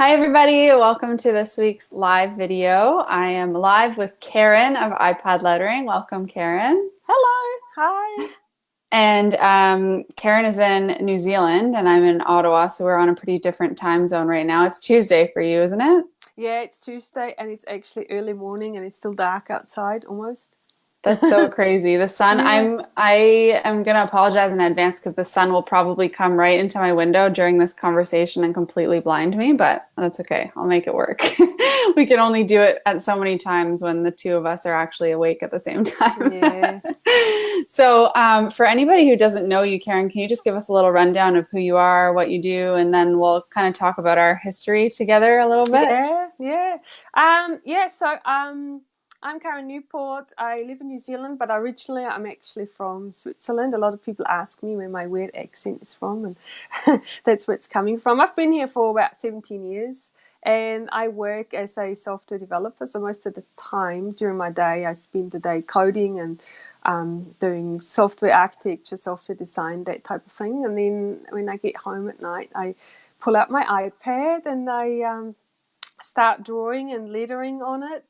Hi, everybody. Welcome to this week's live video. I am live with Karin of iPad Lettering. Welcome, Karin. Hello, hi. And Karin is in New Zealand, and I'm in Ottawa, so we're on a pretty different time zone right now. It's Tuesday for you, isn't it? Yeah, it's Tuesday and it's actually early morning and it's still dark outside almost. That's so crazy. The sun, Yeah. I am gonna apologize in advance because the sun will probably come right into my window during this conversation and completely blind me, but that's okay. I'll make it work. We can only do it at so many times when the two of us are actually awake at the same time. Yeah. So, for anybody who doesn't know you, Karin, can you just give us a little rundown of who you are, what you do, and then we'll kind of talk about our history together a little bit? Yeah. I'm Karin Newport. I live in New Zealand, but originally I'm actually from Switzerland. A lot of people ask me where my weird accent is from, and that's where it's coming from. I've been here for about 17 years. And I work as a software developer. So most of the time during my day, I spend the day coding and doing software architecture, software design, that type of thing. And then when I get home at night, I pull out my iPad and I start drawing and lettering on it.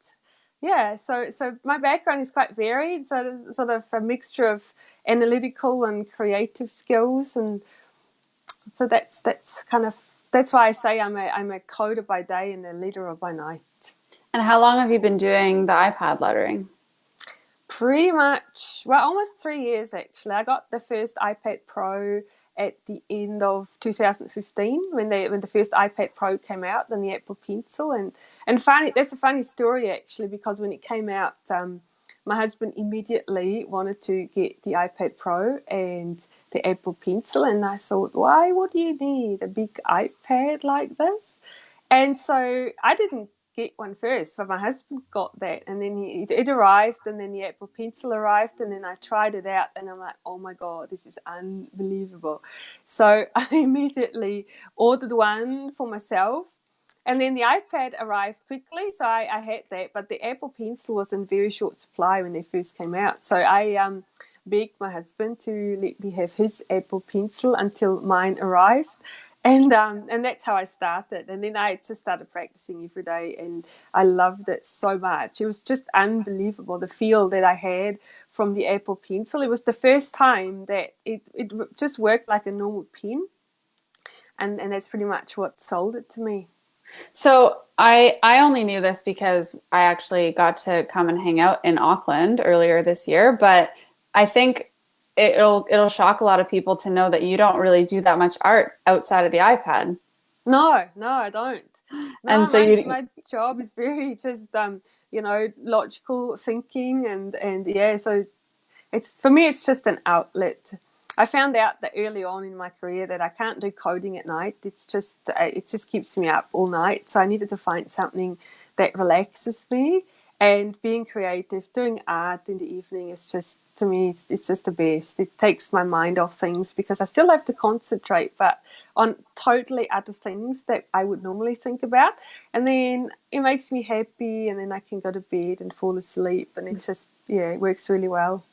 Yeah, so my background is quite varied. So it's sort of a mixture of analytical and creative skills, and so that's why I say I'm a coder by day and a letterer by night. And how long have you been doing the iPad lettering? Pretty much, well, almost 3 years actually. I got the first iPad Pro at the end of 2015 when the first iPad Pro came out, and the Apple Pencil. And funny, that's a funny story actually, because when it came out, my husband immediately wanted to get the iPad Pro and the Apple Pencil, and I thought, why would you need a big iPad like this? And so I didn't get one first, but my husband got that, and then it arrived, and then the Apple Pencil arrived, and then I tried it out, and I'm like, oh my god, this is unbelievable. So I immediately ordered one for myself, and then the iPad arrived quickly, so I had that, but the Apple Pencil was in very short supply when they first came out. So I begged my husband to let me have his Apple Pencil until mine arrived. And that's how I started. And then I just started practicing every day, and I loved it so much. It was just unbelievable, the feel that I had from the Apple Pencil. It was the first time that it just worked like a normal pen, and that's pretty much what sold it to me. So I only knew this because I actually got to come and hang out in Auckland earlier this year, but I think it'll shock a lot of people to know that you don't really do that much art outside of the iPad. No, no, I don't. And No, so you my job is very just logical thinking, and yeah, so it's for me it's just an outlet. I found out that early on in my career that I can't do coding at night. It just keeps me up all night. So I needed to find something that relaxes me, and being creative, doing art in the evening is just, to me, it's just the best. It takes my mind off things because I still have to concentrate, but on totally other things that I would normally think about. And then it makes me happy, and then I can go to bed and fall asleep, and it just, yeah, it works really well.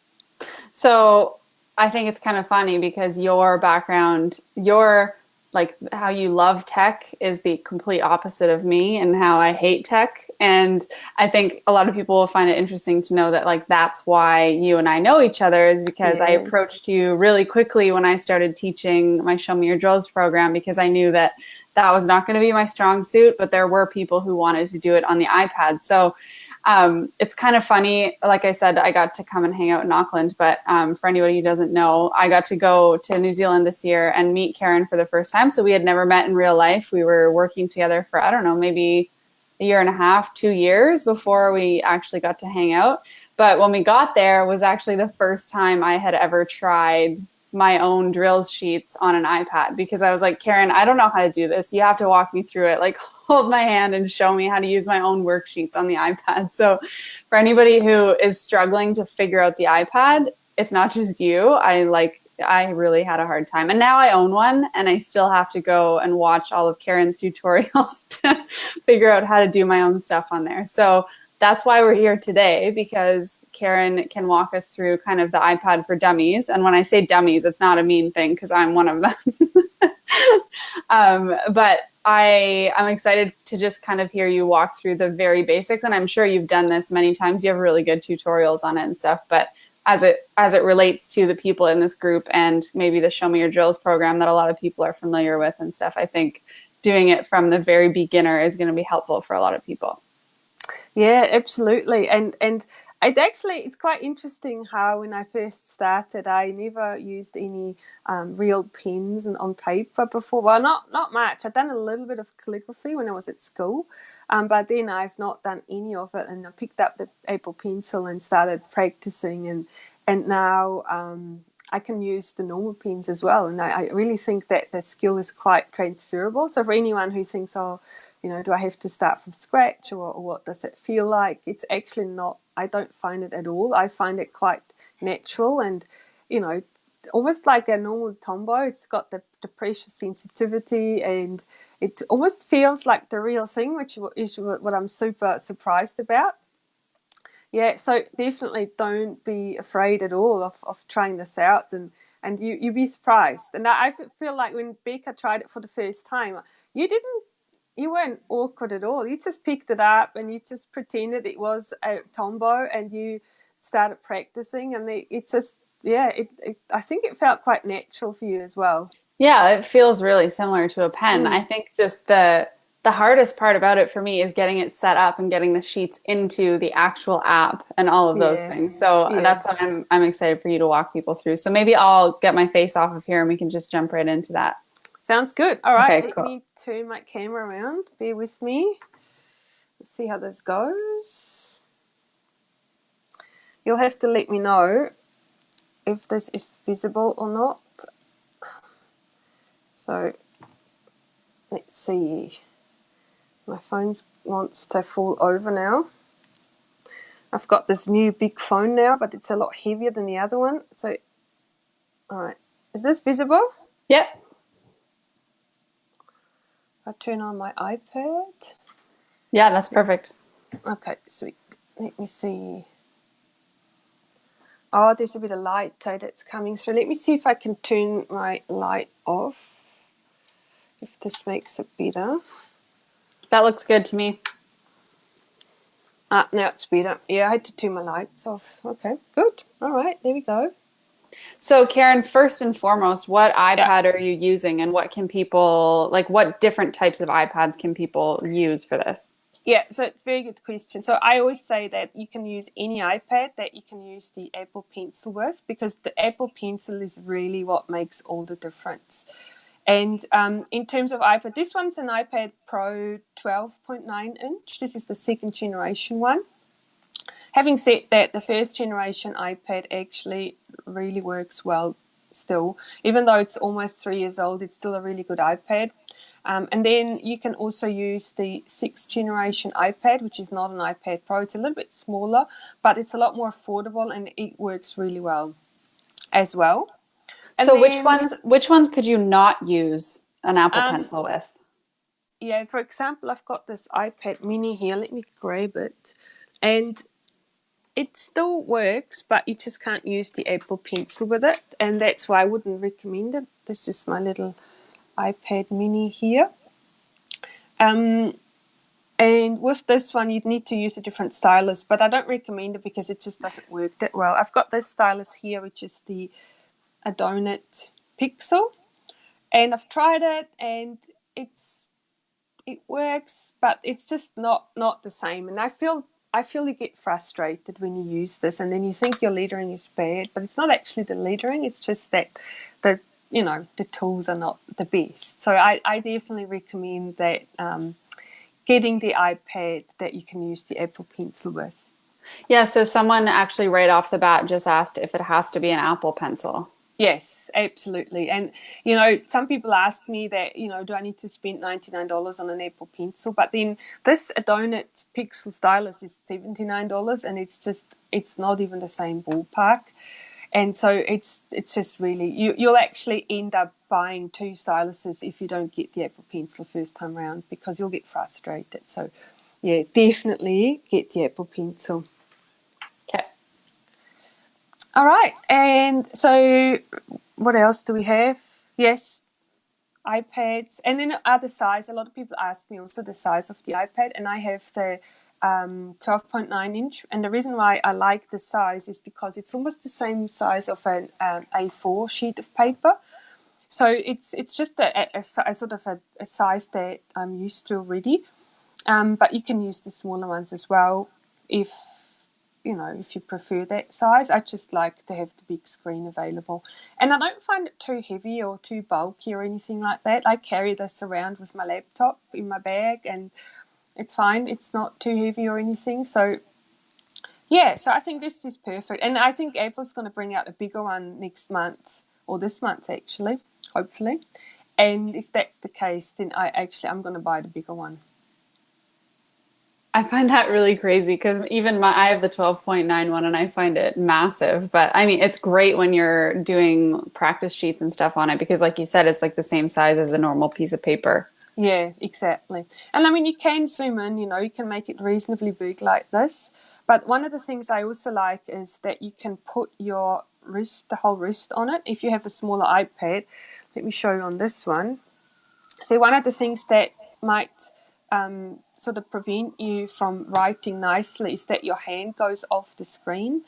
So I think it's kind of funny because your background, your like how you love tech is the complete opposite of me and how I hate tech. And I think a lot of people will find it interesting to know that like that's why you and I know each other is because I Yes. approached you really quickly when I started teaching my Show Me Your Drills program because I knew that that was not going to be my strong suit, but there were people who wanted to do it on the iPad. So it's kind of funny. Like I said, I got to come and hang out in Auckland, but for anybody who doesn't know, I got to go to New Zealand this year and meet Karin for the first time. So we had never met in real life. We were working together for, I don't know, maybe a year and a half, 2 years before we actually got to hang out. But when we got there was actually the first time I had ever tried my own drills sheets on an iPad because I was like, Karin, I don't know how to do this. You have to walk me through it. Like, hold my hand and show me how to use my own worksheets on the iPad. So for anybody who is struggling to figure out the iPad, it's not just you. I really had a hard time. And now I own one and I still have to go and watch all of Karin's tutorials to figure out how to do my own stuff on there. So that's why we're here today, because Karin can walk us through kind of the iPad for dummies. And when I say dummies, it's not a mean thing because I'm one of them. But I'm excited to just kind of hear you walk through the very basics. And I'm sure you've done this many times. You have really good tutorials on it and stuff. But as it relates to the people in this group and maybe the Show Me Your Drills program that a lot of people are familiar with and stuff, I think doing it from the very beginner is going to be helpful for a lot of people. Yeah, absolutely. And it's quite interesting how when I first started, I never used any real pens and on paper before. Well, not much. I'd done a little bit of calligraphy when I was at school, but then I've not done any of it. And I picked up the Apple Pencil and started practicing, and now I can use the normal pens as well. And I really think that that skill is quite transferable. So for anyone who thinks, oh, do I have to start from scratch, or what does it feel like? It's actually not. I don't find it at all. I find it quite natural and, almost like a normal tombow. It's got the pressure sensitivity, and it almost feels like the real thing, which is what I'm super surprised about. Yeah, so definitely don't be afraid at all of trying this out, and you'll be surprised. And I feel like when Becca tried it for the first time, you weren't awkward at all. You just picked it up and you just pretended it was a tombow and you started practicing, and it just, yeah, I think it felt quite natural for you as well. Yeah, it feels really similar to a pen. I think just the hardest part about it for me is getting it set up and getting the sheets into the actual app and all of those Yeah. things. So that's what Yes. I'm excited for you to walk people through. So maybe I'll get my face off of here and we can just jump right into that. Sounds good. All right, Okay, let cool. me turn my camera around. Bear with me. Let's see how this goes. You'll have to let me know if this is visible or not. So let's see. My phone wants to fall over now. I've got this new big phone now, but it's a lot heavier than the other one. So, all right. Is this visible? Yep. I turn on my iPad. Yeah, that's perfect. Okay, sweet. Let me see. Oh, there's a bit of light that's coming through. Let me see if I can turn my light off. If this makes it better. That looks good to me. Now it's better. Yeah, I had to turn my lights off. Okay, good. All right, there we go. So Karen, first and foremost, what Yeah. iPad are you using and what can people, like what different types of iPads can people use for this? Yeah, so it's a very good question. So I always say that you can use any iPad that you can use the Apple Pencil with, because the Apple Pencil is really what makes all the difference. And in terms of iPad, this one's an iPad Pro 12.9 inch. This is the second generation one. Having said that, the first generation iPad actually really works well still. Even though it's almost 3 years old, it's still a really good iPad. And then you can also use the sixth generation iPad, which is not an iPad Pro. It's a little bit smaller, but it's a lot more affordable and it works really well as well. And So then, which ones could you not use an Apple um, Pencil with? yeah, for example, I've got this iPad mini here. Let me grab it. And it still works, but you just can't use the Apple Pencil with it. And that's why I wouldn't recommend it. This is my little iPad mini here. And with this one, you'd need to use a different stylus, but I don't recommend it because it just doesn't work that well. I've got this stylus here, which is the a donut pixel, and I've tried it, and it works, but it's just not the same. And I feel you get frustrated when you use this, and then you think your lettering is bad, but it's not actually the lettering. It's just that the tools are not the best. So I definitely recommend that. Getting the iPad that you can use the Apple Pencil with. Yeah, so someone actually right off the bat just asked if it has to be an Apple Pencil. Yes, absolutely. And, some people ask me that, do I need to spend $99 on an Apple Pencil? But then this donut pixel stylus is $79, and it's not even the same ballpark. And so it's just really, you'll actually end up buying two styluses if you don't get the Apple Pencil first time round, because you'll get frustrated. So, yeah, definitely get the Apple Pencil. Okay. All right. And so what else do we have? Yes. iPads, and then other size. A lot of people ask me also the size of the iPad, and I have the 12.9 inch. And the reason why I like the size is because it's almost the same size of an A4 sheet of paper. So it's just a sort of a size that I'm used to already. But you can use the smaller ones as well if if you prefer that size. I just like to have the big screen available. And I don't find it too heavy or too bulky or anything like that. I carry this around with my laptop in my bag and it's fine. It's not too heavy or anything. So, yeah, so I think this is perfect. And I think Apple's going to bring out a bigger one next month, or this month actually, hopefully. And if that's the case, then I'm going to buy the bigger one. I find that really crazy because even I have the 12.9 one and I find it massive. But I mean, it's great when you're doing practice sheets and stuff on it because, like you said, it's like the same size as a normal piece of paper. Yeah, exactly. And I mean, you can zoom in, you can make it reasonably big like this. But one of the things I also like is that you can put your wrist, the whole wrist on it. If you have a smaller iPad, let me show you on this one. So one of the things that might sort of prevent you from writing nicely is that your hand goes off the screen.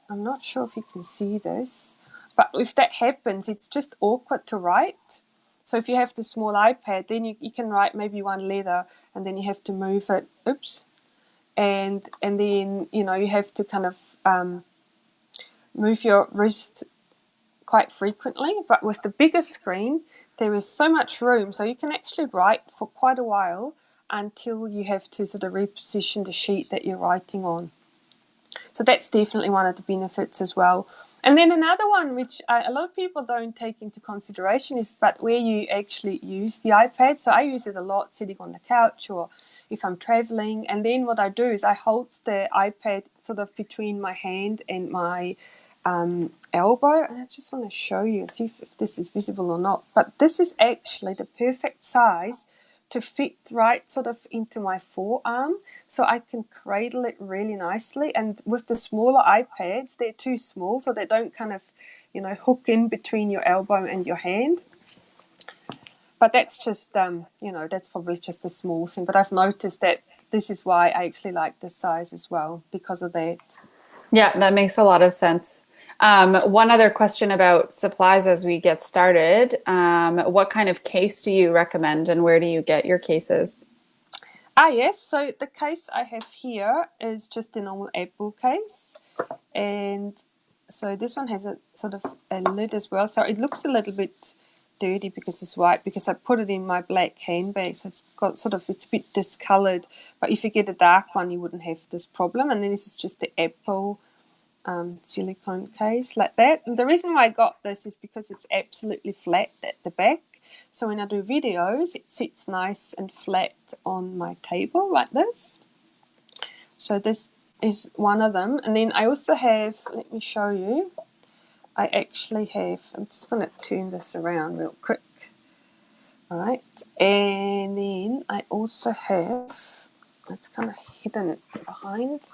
I'm not sure if you can see this, but if that happens, it's just awkward to write. So if you have the small iPad, then you can write maybe one letter and then you have to move it. Oops. And then, you have to kind of move your wrist quite frequently. But with the bigger screen, there is so much room. So you can actually write for quite a while until you have to sort of reposition the sheet that you're writing on. So that's definitely one of the benefits as well. And then another one, which a lot of people don't take into consideration, is but where you actually use the iPad. So I use it a lot sitting on the couch or if I'm traveling. And then what I do is I hold the iPad sort of between my hand and my elbow. And I just want to show you, see if this is visible or not. But this is actually the perfect size to fit right sort of into my forearm, so I can cradle it really nicely. And with the smaller iPads, they're too small, so they don't kind of, hook in between your elbow and your hand. But that's just, that's probably just a small thing. But I've noticed that this is why I actually like this size as well, because of that. Yeah, that makes a lot of sense. One other question about supplies as we get started. What kind of case do you recommend and where do you get your cases? Yes. So the case I have here is just a normal Apple case. And so this one has a sort of a lid as well. So it looks a little bit dirty because it's white, because I put it in my black handbag. So it's a bit discolored. But if you get a dark one, you wouldn't have this problem. And then this is just the Apple silicone case like that. And the reason why I got this is because it's absolutely flat at the back. So when I do videos, it sits nice and flat on my table like this. So this is one of them. And then I also have, let me show you, I actually have, I'm just going to turn this around real quick. All right. And then I also have, it's kind of hidden behind.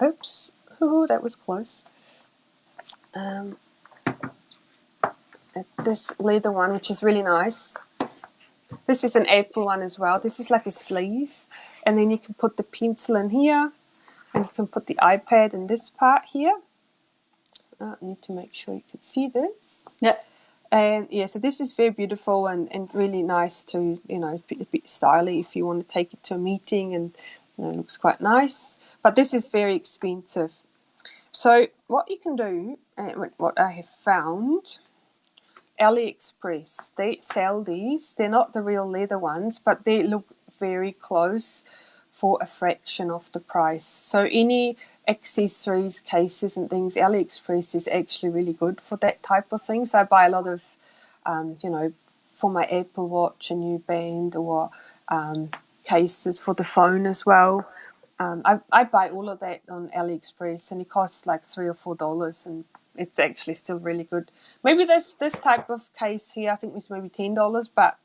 Oops. Ooh, that was close. This leather one, which is really nice. This is an Apple one as well. This is like a sleeve. And then you can put the pencil in here. And you can put the iPad in this part here. I need to make sure you can see this. Yeah. And yeah, so this is very beautiful and really nice to, a bit stylish if you want to take it to a meeting, and it looks quite nice. But this is very expensive. So what you can do, what I have found, AliExpress, they sell these. They're not the real leather ones, but they look very close for a fraction of the price. So any accessories, cases and things, AliExpress is actually really good for that type of thing. So I buy a lot of, for my Apple Watch, a new band, or cases for the phone as well. I buy all of that on AliExpress, and it costs like $3 or $4, and it's actually still really good. Maybe this type of case here, I think it's maybe $10, but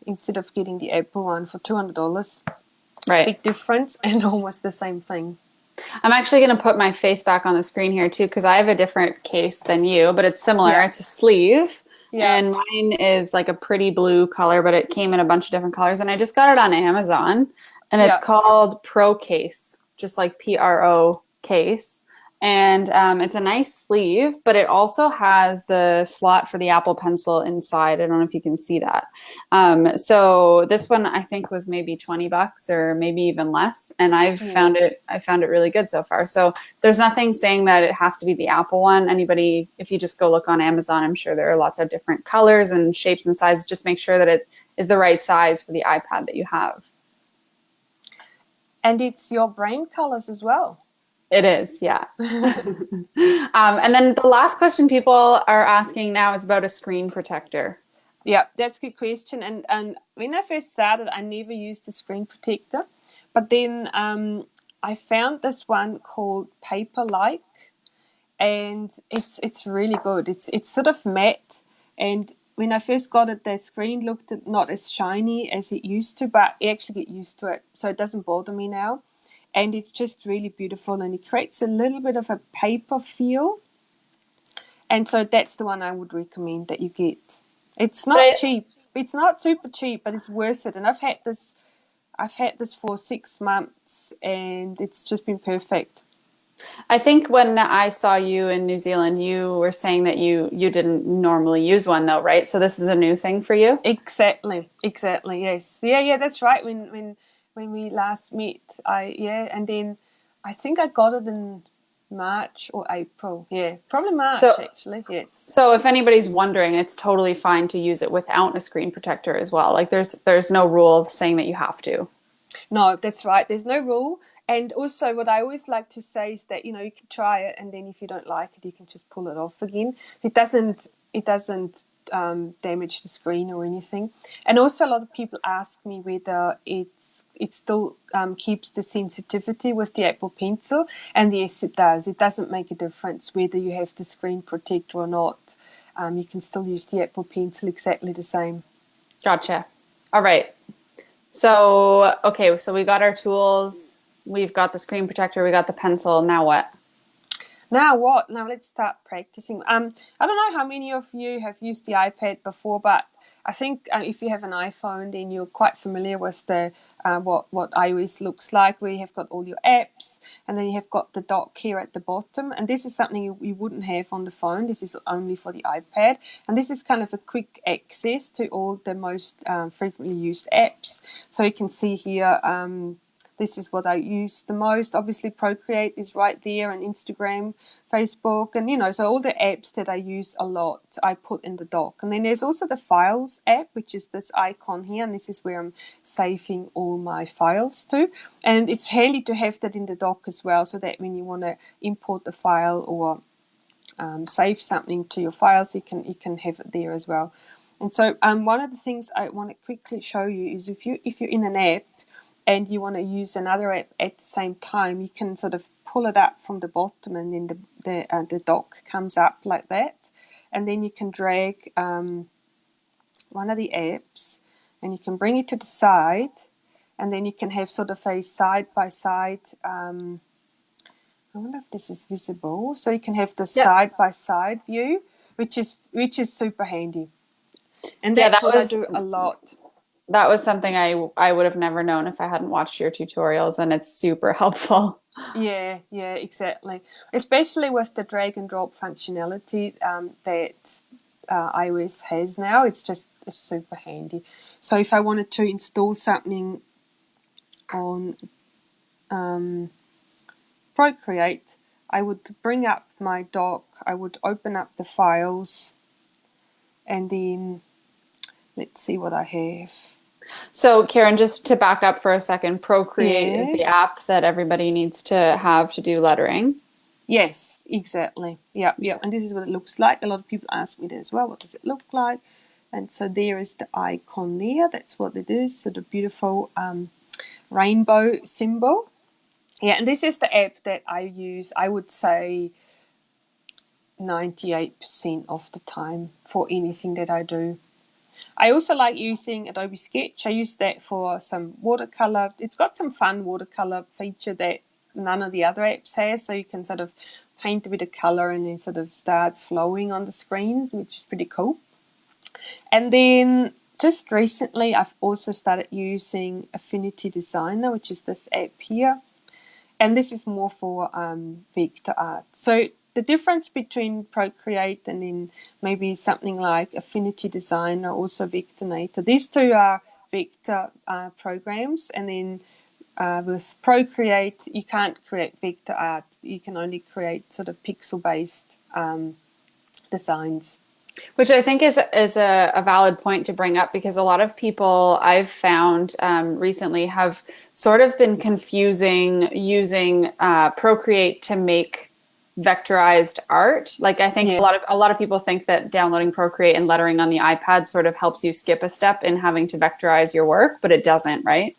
instead of getting the Apple one for $200, Right. big difference and almost the same thing. I'm actually going to put my face back on the screen here too, because I have a different case than you, but it's similar. Yeah. It's a sleeve. Yeah. And mine is like a pretty blue color, but it came in a bunch of different colors. And I just got it on Amazon, and it's Yeah. called Pro Case, just like PRO case. And it's a nice sleeve, but it also has the slot for the Apple Pencil inside. I don't know if you can see that. So this one I think was maybe $20 or maybe even less, and Yeah. I found it really good so far. So there's nothing saying that it has to be the Apple one. Anybody, if you just go look on Amazon, I'm sure there are lots of different colors and shapes and sizes. Just make sure that it is the right size for the iPad that you have. And it's your brain colors as well. It is, yeah. And then the last question people are asking now is about a screen protector. Yeah, that's a good question. And when I first started, I never used a screen protector, but then I found this one called Paper Like, and it's really good. It's sort of matte, and when I first got it, the screen looked not as shiny as it used to, but I actually get used to it, so it doesn't bother me now. And it's just really beautiful, and it creates a little bit of a paper feel. And so that's the one I would recommend that you get. It's But not cheap. It's not super cheap, but it's worth it. And I've had this for 6 months, and it's just been perfect. I think when I saw you in New Zealand, you were saying that you didn't normally use one though, right? So this is a new thing for you? Exactly. Exactly. Yes. Yeah. Yeah. That's right. When we last met, and then I think I got it in March or April. Yeah, probably March So actually. Yes. so if anybody's wondering, it's totally fine to use it without a screen protector as well. Like there's no rule saying that you have to. No, that's right. There's no rule. And also, what I always like to say is that you can try it, and then if you don't like it, you can just pull it off again. It doesn't damage the screen or anything. And also, a lot of people ask me whether it still keeps the sensitivity with the Apple Pencil, and yes, it does. It doesn't make a difference whether you have the screen protector or not. You can still use the Apple Pencil exactly the same. Gotcha. All right. So, okay, so we got our tools, we've got the screen protector, we got the pencil. Now what? Now what? Now let's start practicing. I don't know how many of you have used the iPad before, but I think if you have an iPhone, then you're quite familiar with the what iOS looks like, where you have got all your apps, and then you have got the dock here at the bottom. And this is something you wouldn't have on the phone. This is only for the iPad, and this is kind of a quick access to all the most frequently used apps. So you can see here. This is what I use the most. Obviously, Procreate is right there, and Instagram, Facebook, and so all the apps that I use a lot, I put in the dock. And then there's also the Files app, which is this icon here, and this is where I'm saving all my files to. And it's handy to have that in the dock as well, so that when you want to import the file or save something to your files, you can have it there as well. And so one of the things I want to quickly show you is if you're in an app and you want to use another app at the same time, you can sort of pull it up from the bottom, and then the dock comes up like that, and then you can drag one of the apps, and you can bring it to the side, and then you can have sort of a side by side. I wonder if this is visible. So you can have the Yep. side by side view, which is super handy, and Yeah, that's what I do a lot. that was something I would have never known if I hadn't watched your tutorials, and it's super helpful. Yeah, yeah, exactly. Especially with the drag and drop functionality that iOS has now, it's super handy. So if I wanted to install something on Procreate, I would bring up my dock, I would open up the files, and then let's see what I have. So, Karin, just to back up for a second, Procreate is the app Yes. that everybody needs to have to do lettering. Yes, exactly. Yeah, yeah. And this is what it looks like. A lot of people ask me that as well. What does it look like? And so there is the icon there. That's what it is. So the beautiful rainbow symbol. Yeah, and this is the app that I use, I would say 98% of the time for anything that I do. I also like using Adobe Sketch. I use that for some watercolor. It's got some fun watercolor feature that none of the other apps has, so you can sort of paint a bit of color and it sort of starts flowing on the screen, which is pretty cool. And then just recently, I've also started using Affinity Designer, which is this app here. And this is more for vector art. So the difference between Procreate and then maybe something like Affinity Designer, also Vectornator, these two are vector programs. And then with Procreate, you can't create vector art. You can only create sort of pixel-based designs. Which I think is a valid point to bring up, because a lot of people I've found recently have sort of been confusing using Procreate to make vectorized art. Like, I think Yeah, a lot of people think that downloading Procreate and lettering on the iPad sort of helps you skip a step in having to vectorize your work, but it doesn't, right?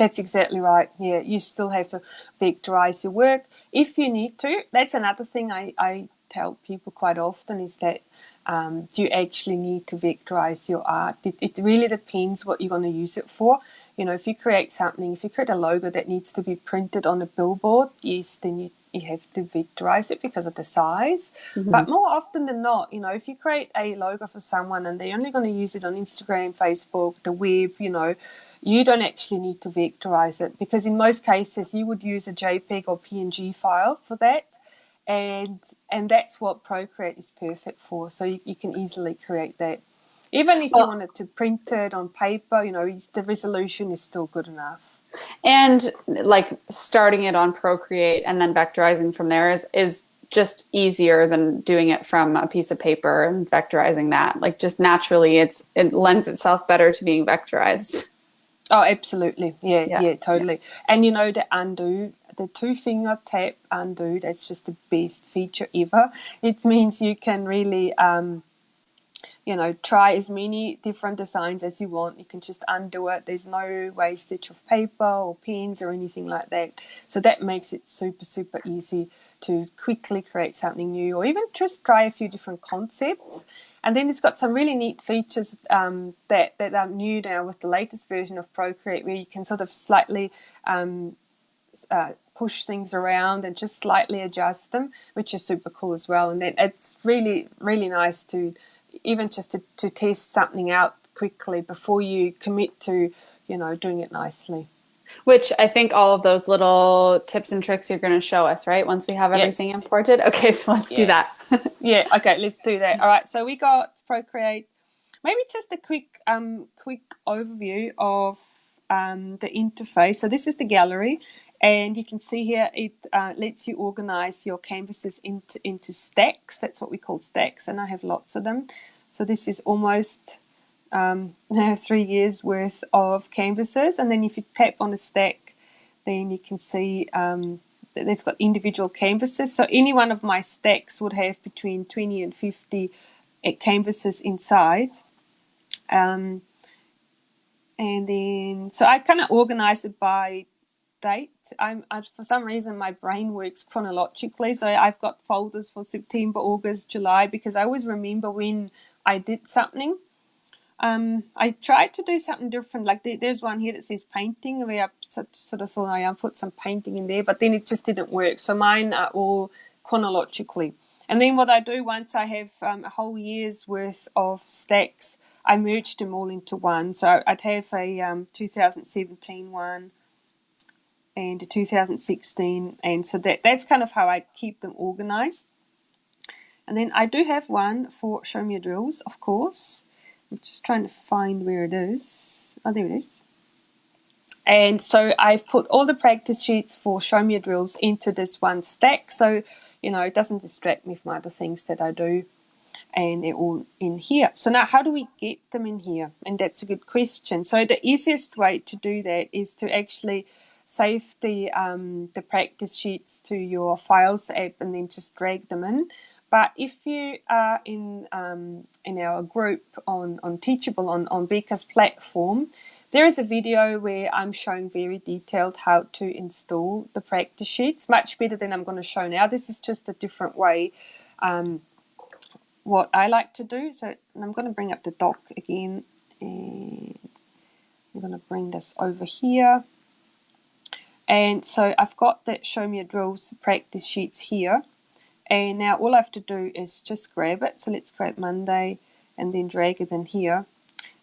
that's exactly right. Yeah, you still have to vectorize your work if you need to. That's another thing I tell people quite often is that do you actually need to vectorize your art? It really depends what you're going to use it for. You know, if you create something, if you create a logo that needs to be printed on a billboard, yes, then you have to vectorize it because of the size. Mm-hmm. But more often than not, you know, if you create a logo for someone and they're only going to use it on Instagram, Facebook, the web, you know, you don't actually need to vectorize it, because in most cases you would use a JPEG or PNG file for that. And that's what Procreate is perfect for. So you can easily create that. Even if you Well, wanted to print it on paper, you know, the resolution is still good enough. and like starting it on Procreate and then vectorizing from there is just easier than doing it from a piece of paper and vectorizing that. Like, just naturally, it lends itself better to being vectorized. Oh, absolutely. Yeah, Yeah. yeah, Yeah. totally. And you know, the undo, the two-finger tap undo, that's just the best feature ever. It means you can really you know, try as many different designs as you want. You can just undo it. There's no wastage of paper or pens or anything like that. So that makes it super, super easy to quickly create something new, or even just try a few different concepts. And then it's got some really neat features that are new now with the latest version of Procreate, where you can sort of slightly push things around and just slightly adjust them, which is super cool as well. And then it's really, really nice to even just to test something out quickly before you commit to, you know, doing it nicely. Which I think all of those little tips and tricks you're going to show us, right? Once we have everything Yes. imported. Okay, so let's do that. Yes. Yeah. Okay. Let's do that. All right. So we got Procreate. Maybe just a quick overview of the interface. So this is the gallery, and you can see here it lets you organize your canvases into stacks. That's what we call stacks, and I have lots of them. So this is almost 3 years worth of canvases, and then if you tap on a stack, then you can see that it's got individual canvases. So any one of my stacks would have between 20 and 50 canvases inside. Um, and then, so I kind of organize it by date. For some reason, my brain works chronologically. So I've got folders for September, August, July, because I always remember when I did something. I tried to do something different. Like there's one here that says painting, where I sort of thought I'll put some painting in there, but then it just didn't work. So mine are all chronologically. And then what I do once I have a whole year's worth of stacks, I merge them all into one. So I'd have a 2017 one and a 2016, and so that's kind of how I keep them organized. And then I do have one for Show Me Your Drills, of course. I'm just trying to find where it is. Oh, there it is. And so I've put all the practice sheets for Show Me Your Drills into this one stack. So, you know, it doesn't distract me from other things that I do. And they're all in here. So now how do we get them in here? And that's a good question. So the easiest way to do that is to actually save the practice sheets to your Files app and then just drag them in. But if you are in our group on Teachable on Becca's platform, there is a video where I'm showing very detailed how to install the practice sheets, much better than I'm going to show now. This is just a different way what I like to do. So I'm going to bring up the doc again, and I'm going to bring this over here. And so I've got that Show Me Your Drills practice sheets here. And now all I have to do is just grab it. So let's grab Monday and then drag it in here.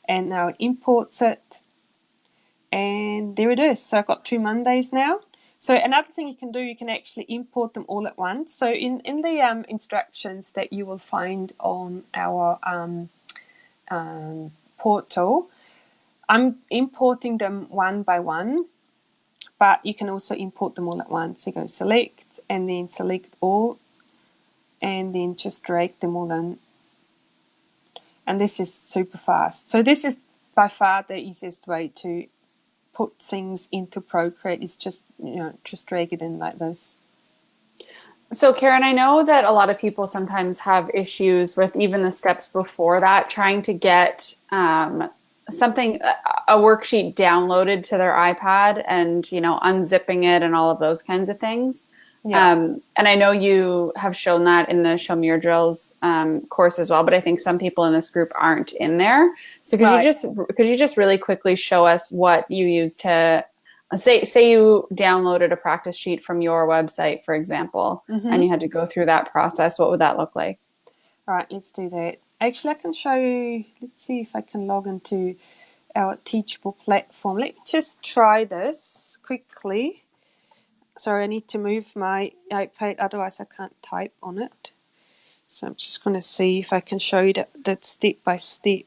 And now it imports it. And there it is. So I've got 2 Mondays now. So another thing you can do, you can actually import them all at once. So in the instructions that you will find on our portal, I'm importing them one by one, but you can also import them all at once. So you go select and then select all and then just drag them all in. And this is super fast. So this is by far the easiest way to put things into Procreate, is just, just drag it in like this. So Karin, I know that a lot of people sometimes have issues with even the steps before that, trying to get something, a worksheet downloaded to their iPad and, unzipping it and all of those kinds of things. Yeah. And I know you have shown that in the Show Me Your Drills course as well, but I think some people in this group aren't in there. So could you just really quickly show us what you use to say you downloaded a practice sheet from your website, for example, and you had to go through that process? What would that look like? All right, let's do that. Actually, I can show you. Let's see if I can log into our Teachable platform. Let me just try this quickly. Sorry, I need to move my iPad, otherwise I can't type on it. So I'm just going to see if I can show you that step by step.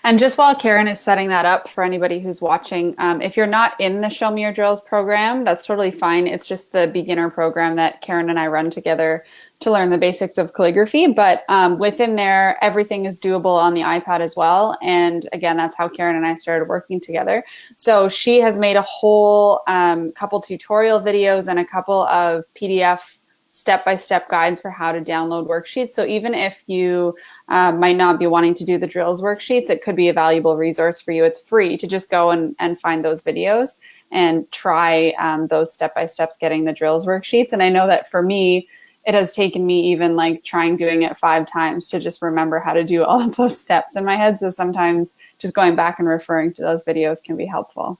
And just while Karin is setting that up for anybody who's watching, if you're not in the Show Me Your Drills program, that's totally fine. It's just the beginner program that Karin and I run together to learn the basics of calligraphy. But within there, everything is doable on the iPad as well. And again, that's how Karin and I started working together. So she has made a whole couple tutorial videos and a couple of PDF step-by-step guides for how to download worksheets. So even if you might not be wanting to do the drills worksheets, it could be a valuable resource for you. It's free to just go and find those videos and try those step-by-steps getting the drills worksheets. And I know that for me, it has taken me even like doing it 5 times to just remember how to do all of those steps in my head. So sometimes just going back and referring to those videos can be helpful.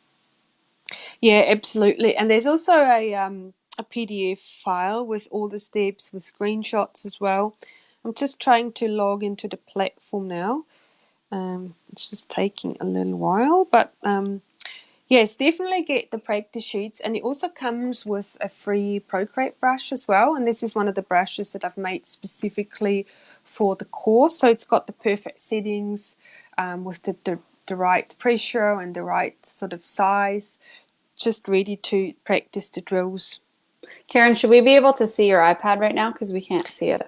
Yeah, absolutely. And there's also a PDF file with all the steps with screenshots as well. I'm just trying to log into the platform now. It's just taking a little while, but yes, definitely get the practice sheets. And it also comes with a free Procreate brush as well. And this is one of the brushes that I've made specifically for the course. So it's got the perfect settings with the right pressure and the right sort of size, just ready to practice the drills. Karin, should we be able to see your iPad right now? Because we can't see it.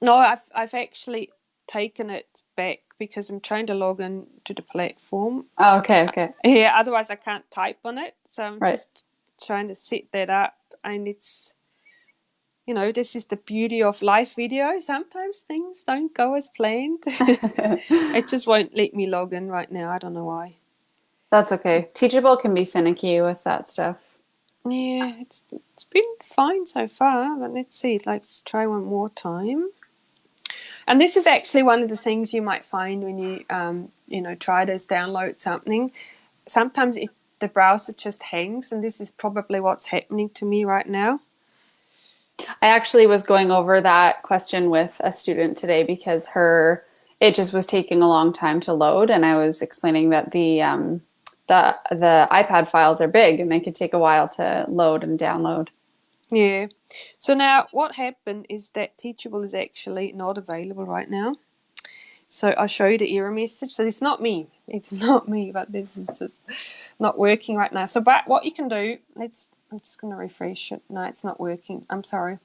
No, I've actually taken it back because I'm trying to log in to the platform. Oh, okay. Yeah, otherwise I can't type on it. So I'm Right. just trying to set that up. And it's, this is the beauty of live video. Sometimes things don't go as planned. It just won't let me log in right now. I don't know why. That's okay. Teachable can be finicky with that stuff. Yeah, it's been fine so far, but let's see. Let's try one more time. And this is actually one of the things you might find when you, try to download something. Sometimes the browser just hangs, and this is probably what's happening to me right now. I actually was going over that question with a student today because it just was taking a long time to load, and I was explaining that the iPad files are big and they could take a while to load and download. Yeah. So now what happened is that Teachable is actually not available right now. So I'll show you the error message. So it's not me. It's not me, but this is just not working right now. So but what you can do, I'm just going to refresh it. No, it's not working. I'm sorry.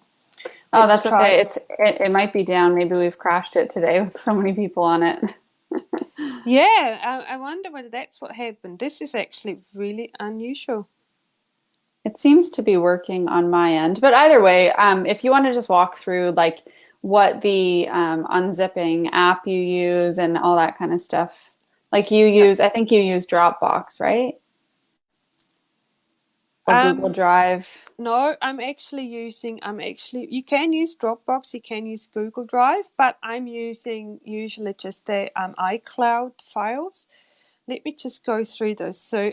Oh, that's okay. It might be down. Maybe we've crashed it today with so many people on it. Yeah, I wonder whether that's what happened. This is actually really unusual. It seems to be working on my end, but either way, if you want to just walk through like what the unzipping app you use and all that kind of stuff, like I think you use Dropbox, right? Or Google Drive. No, you can use Dropbox, you can use Google Drive, but I'm using usually just the iCloud files. Let me just go through those. So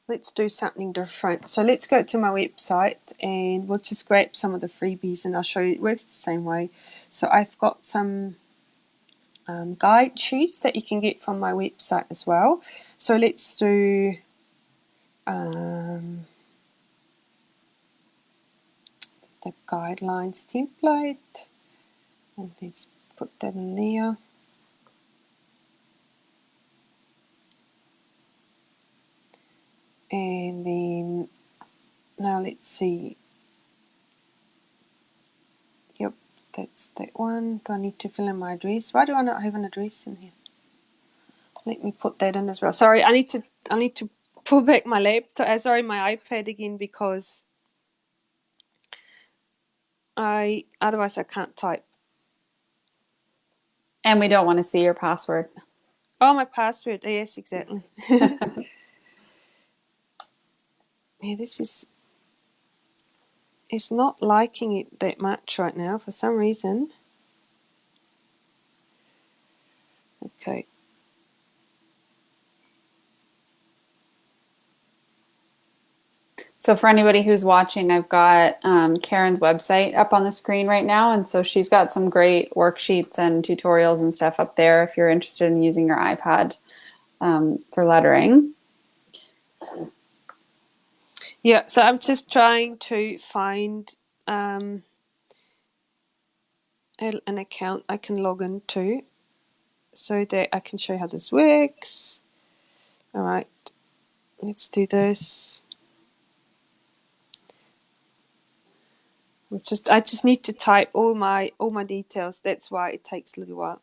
let's do something different. So let's go to my website and we'll just grab some of the freebies and I'll show you it works the same way. So I've got some guide sheets that you can get from my website as well. So let's do the guidelines template, and let's put that in there. And then now let's see. Yep, that's that one. Do I need to fill in my address? Why do I not have an address in here? Let me put that in as well. Sorry, I need to pull back my laptop. My iPad again, because otherwise I can't type. And we don't want to see your password. Oh, my password. Yes, exactly. Yeah, this is not liking it that much right now for some reason. Okay. So for anybody who's watching, I've got Karen's website up on the screen right now. And so she's got some great worksheets and tutorials and stuff up there if you're interested in using your iPad for lettering. Yeah, so I'm just trying to find an account I can log into so that I can show you how this works. All right, let's do this. I just need to type all my details. That's why it takes a little while.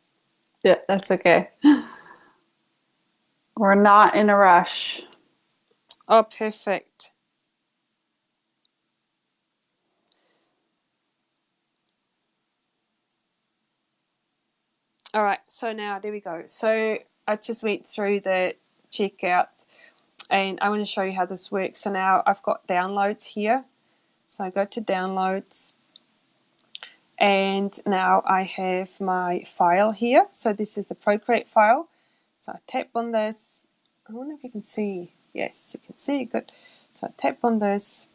Yeah, that's okay. We're not in a rush. Oh, perfect. All right, so now there we go. So I just went through the checkout, and I want to show you how this works. So now I've got downloads here. So I go to downloads, and now I have my file here. So this is the Procreate file. So I tap on this. I wonder if you can see. Yes, you can see. Good. So I tap on this.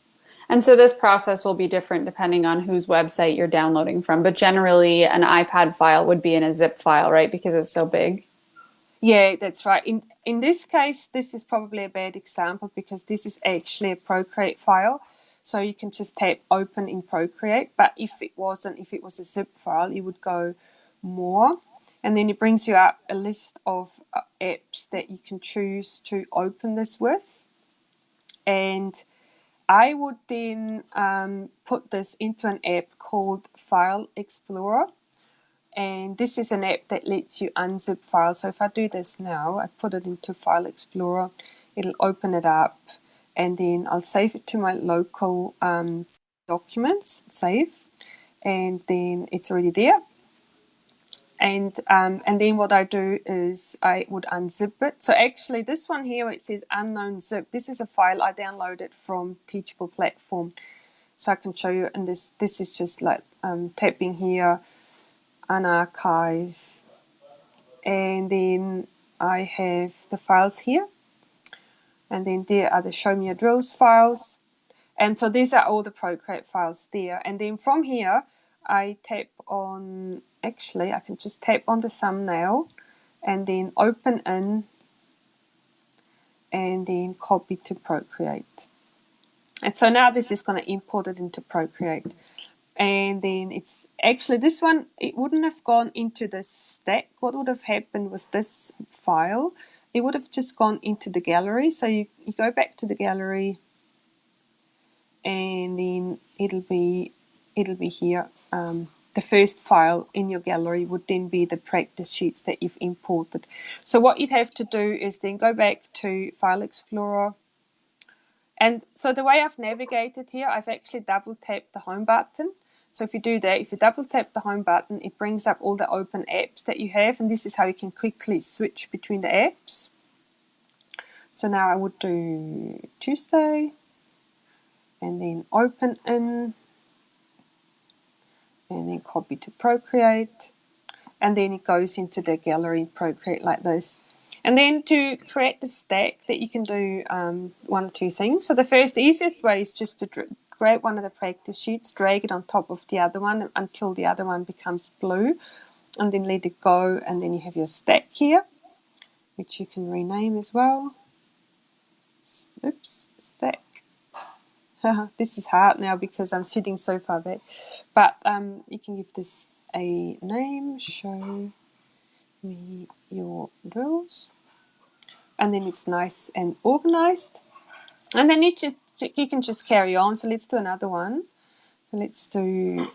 And so this process will be different depending on whose website you're downloading from. But generally, an iPad file would be in a zip file, right? Because it's so big. Yeah, that's right. In this case, this is probably a bad example because this is actually a Procreate file. So you can just tap open in Procreate. But if it was a zip file, you would go more. And then it brings you up a list of apps that you can choose to open this with. And I would then put this into an app called File Explorer. And this is an app that lets you unzip files. So if I do this now, I put it into File Explorer, it'll open it up, and then I'll save it to my local documents, save, and then it's already there. And then what I do is I would unzip it. So actually this one here, it says unknown zip. This is a file I downloaded from Teachable Platform. So I can show you, and this is just like tapping here, unarchive, and then I have the files here, and then there are the show me your drills files, and so these are all the Procreate files there. And then from here I tap on, actually I can just tap on the thumbnail and then open in and then copy to Procreate. And so now this is going to import it into Procreate. And then it's actually this one, it wouldn't have gone into the stack. What would have happened with this file, it would have just gone into the gallery. So you go back to the gallery, and then it'll be here. The first file in your gallery would then be the practice sheets that you've imported. So what you'd have to do is then go back to File Explorer. And so the way I've navigated here, I've actually double tapped the home button. So if you do that, if you double tap the home button, it brings up all the open apps that you have, and this is how you can quickly switch between the apps. So now I would do Tuesday, and then open in, and then copy to Procreate, and then it goes into the gallery Procreate like this. And then to create the stack, that you can do one or two things. So the easiest way is just to grab one of the practice sheets, drag it on top of the other one until the other one becomes blue. and then let it go, and then you have your stack here, which you can rename as well. Oops, stack. This is hard now because I'm sitting so far back, but you can give this a name. Show me your drills, and then it's nice and organized, and then you can just carry on. So let's do another one. So let's do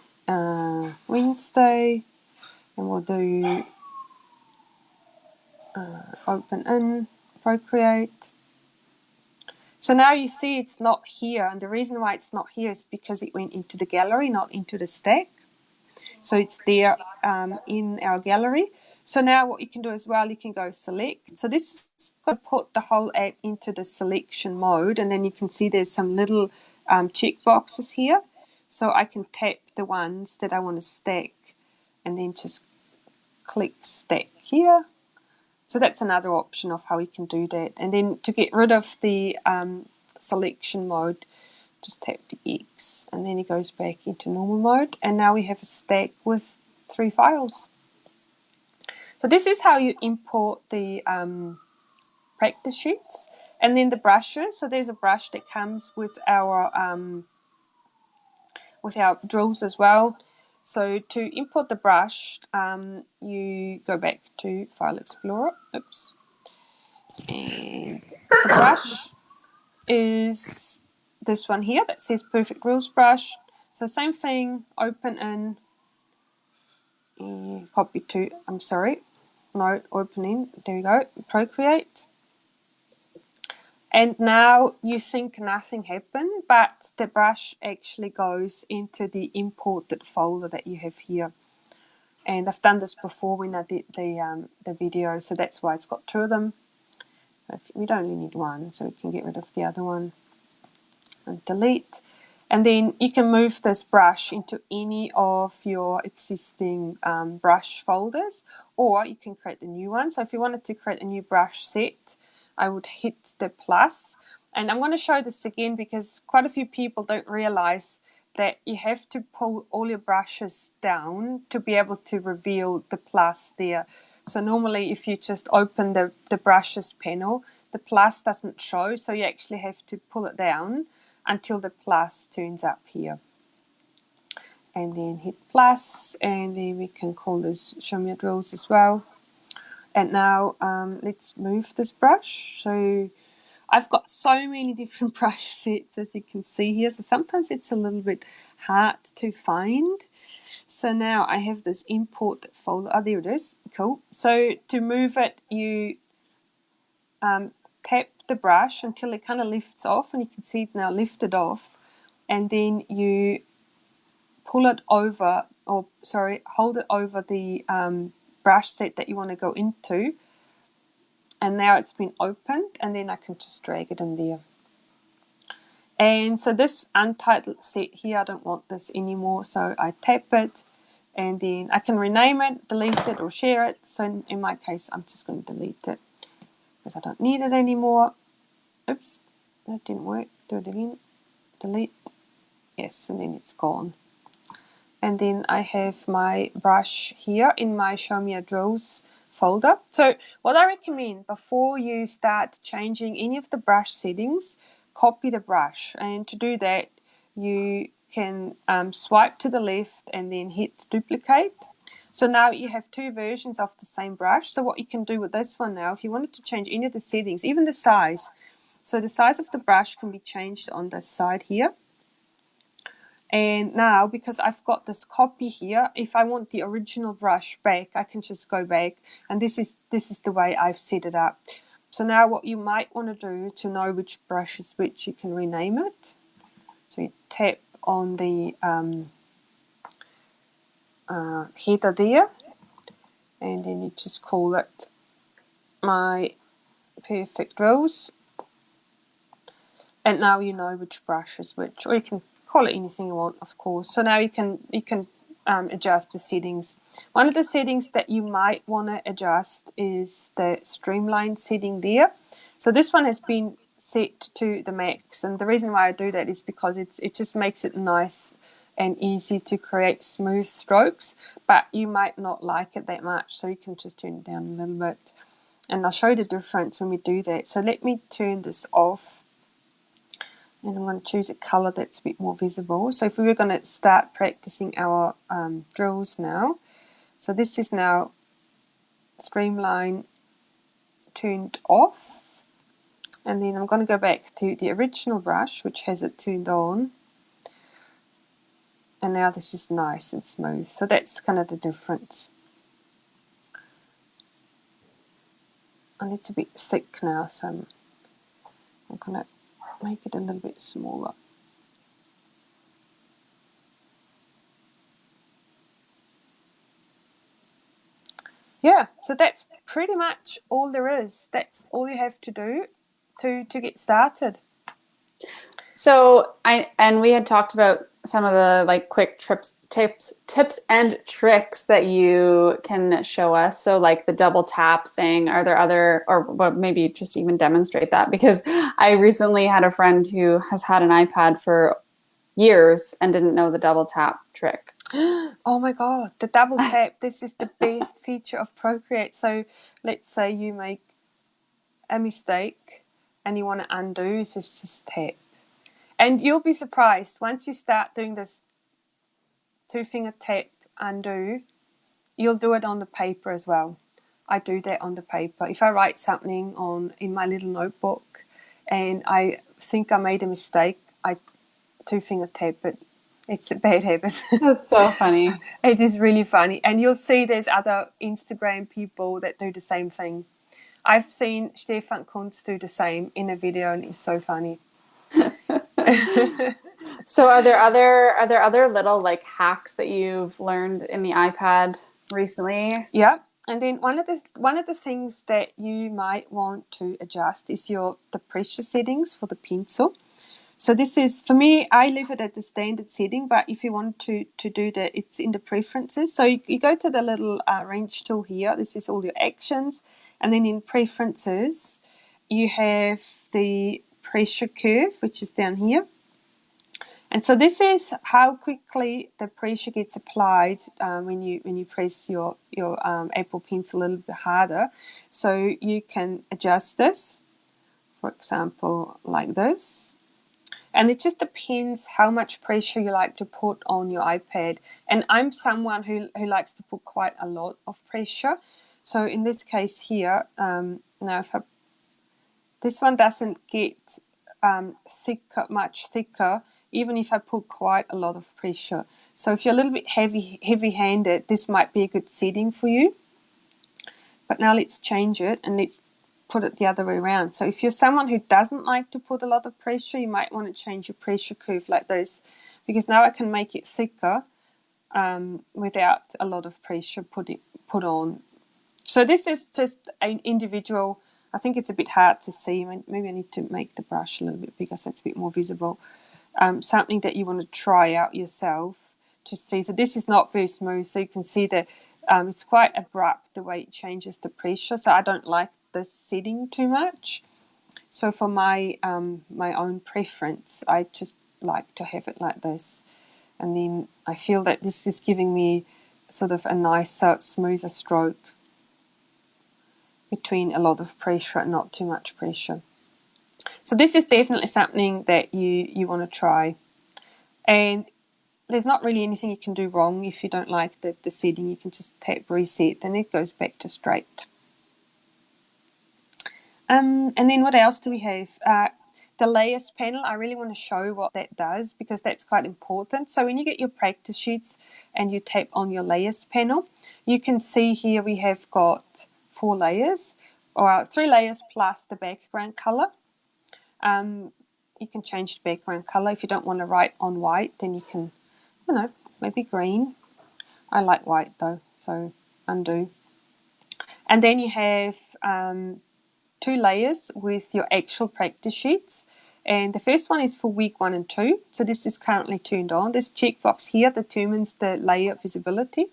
Wednesday, and we'll do open in Procreate. So now you see it's not here, and the reason why it's not here is because it went into the gallery, not into the stack. So it's there in our gallery. So now what you can do as well, you can go select. So this is going to put the whole app into the selection mode, and then you can see there's some little check boxes here. So I can tap the ones that I want to stack, and then just click stack here. So that's another option of how we can do that. And then to get rid of the selection mode, just tap the X, and then it goes back into normal mode. And now we have a stack with 3 files. So this is how you import the practice sheets. And then the brushes. So there's a brush that comes with our drills as well. So to import the brush, you go back to File Explorer. Oops. And the brush is this one here that says Perfect Rules Brush. So same thing, open in, copy to, open in, there we go, Procreate. And now you think nothing happened, but the brush actually goes into the imported folder that you have here. And I've done this before when I did the video, so that's why it's got 2 of them. We don't only need 1, so we can get rid of the other one and delete. And then you can move this brush into any of your existing brush folders, or you can create a new one. So if you wanted to create a new brush set, I would hit the plus. And I'm going to show this again because quite a few people don't realize that you have to pull all your brushes down to be able to reveal the plus there. So normally if you just open the brushes panel, the plus doesn't show, so you actually have to pull it down until the plus turns up here. And then hit plus, and then we can call this Show Me Your Drills as well. And now let's move this brush. So I've got so many different brush sets as you can see here, so sometimes it's a little bit hard to find. So now I have this import folder. Oh, there it is. Cool. So to move it, you tap the brush until it kind of lifts off, and you can see it now lifted off, and then you pull it over, hold it over the brush set that you want to go into, and now it's been opened, and then I can just drag it in there. And so this untitled set here, I don't want this anymore, so I tap it, and then I can rename it, delete it, or share it. So in my case, I'm just going to delete it because I don't need it anymore. Oops, that didn't work. Do it again. Delete. Yes, and then it's gone. And then I have my brush here in my Show Me Your Drills folder. So what I recommend before you start changing any of the brush settings, copy the brush. And to do that, you can swipe to the left and then hit duplicate. So now you have 2 versions of the same brush. So what you can do with this one now, if you wanted to change any of the settings, even the size. So the size of the brush can be changed on this side here. And now, because I've got this copy here, if I want the original brush back, I can just go back. And this is the way I've set it up. So now what you might want to do to know which brush is which, you can rename it. So you tap on the header there, and then you just call it My Perfect Drills. And now you know which brush is which, or you can call it anything you want, of course. So now you can adjust the settings. One of the settings that you might want to adjust is the streamline setting there. So this one has been set to the max, and the reason why I do that is because it just makes it nice and easy to create smooth strokes, but you might not like it that much, so you can just turn it down a little bit. And I'll show you the difference when we do that. So let me turn this off, and I'm going to choose a color that's a bit more visible. So if we were going to start practicing our drills now, so this is now streamline turned off, and then I'm going to go back to the original brush, which has it turned on, and now this is nice and smooth. So that's kind of the difference. And it's a bit thick now, so I'm going to make it a little bit smaller. Yeah, so that's pretty much all there is. That's all you have to do to get started. So we had talked about some of the like quick tips and tricks that you can show us. So like the double tap thing, are there other, or well, maybe just even demonstrate that, because I recently had a friend who has had an iPad for years and didn't know the double tap trick. Oh my god, the double tap, this is the best feature of Procreate. So let's say you make a mistake and you want to undo, so just tap. And you'll be surprised, once you start doing this 2-finger tap undo, you'll do it on the paper as well. I do that on the paper. If I write something in my little notebook and I think I made a mistake, I 2-finger tap it. It's a bad habit. That's so funny. It is really funny. And you'll see there's other Instagram people that do the same thing. I've seen Stefan Kunz do the same in a video, and it was so funny. So are there other little like hacks that you've learned in the iPad recently? Yeah. And then one of the things that you might want to adjust is the pressure settings for the pencil. So this is, for me, I leave it at the standard setting, but if you want to do that, it's in the preferences. So you go to the little wrench tool here. This is all your actions. And then in preferences, you have the pressure curve, which is down here. And so this is how quickly the pressure gets applied when you press your Apple Pencil a little bit harder. So you can adjust this, for example, like this. And it just depends how much pressure you like to put on your iPad. And I'm someone who likes to put quite a lot of pressure. So in this case here, now this one doesn't get much thicker, even if I put quite a lot of pressure. So if you're a little bit heavy-handed, this might be a good setting for you. But now let's change it and let's put it the other way around. So if you're someone who doesn't like to put a lot of pressure, you might want to change your pressure curve like this, because now I can make it thicker without a lot of pressure put on. So this is just an individual. I think it's a bit hard to see. Maybe I need to make the brush a little bit bigger so it's a bit more visible. Something that you want to try out yourself to see. So this is not very smooth, so you can see that it's quite abrupt the way it changes the pressure. So I don't like this setting too much. So for my my own preference, I just like to have it like this. And then I feel that this is giving me sort of a nicer, smoother stroke between a lot of pressure and not too much pressure. So this is definitely something that you want to try. And there's not really anything you can do wrong. If you don't like the setting, you can just tap reset and it goes back to straight. And then what else do we have? The layers panel, I really want to show what that does because that's quite important. So when you get your practice sheets and you tap on your layers panel, you can see here we have got 4 layers, or 3 layers plus the background color. You can change the background color. If you don't want to write on white, then you can, maybe green. I like white though, so undo. And then you have 2 layers with your actual practice sheets. And the first one is for week 1 and 2. So this is currently turned on. This checkbox here determines the layer visibility.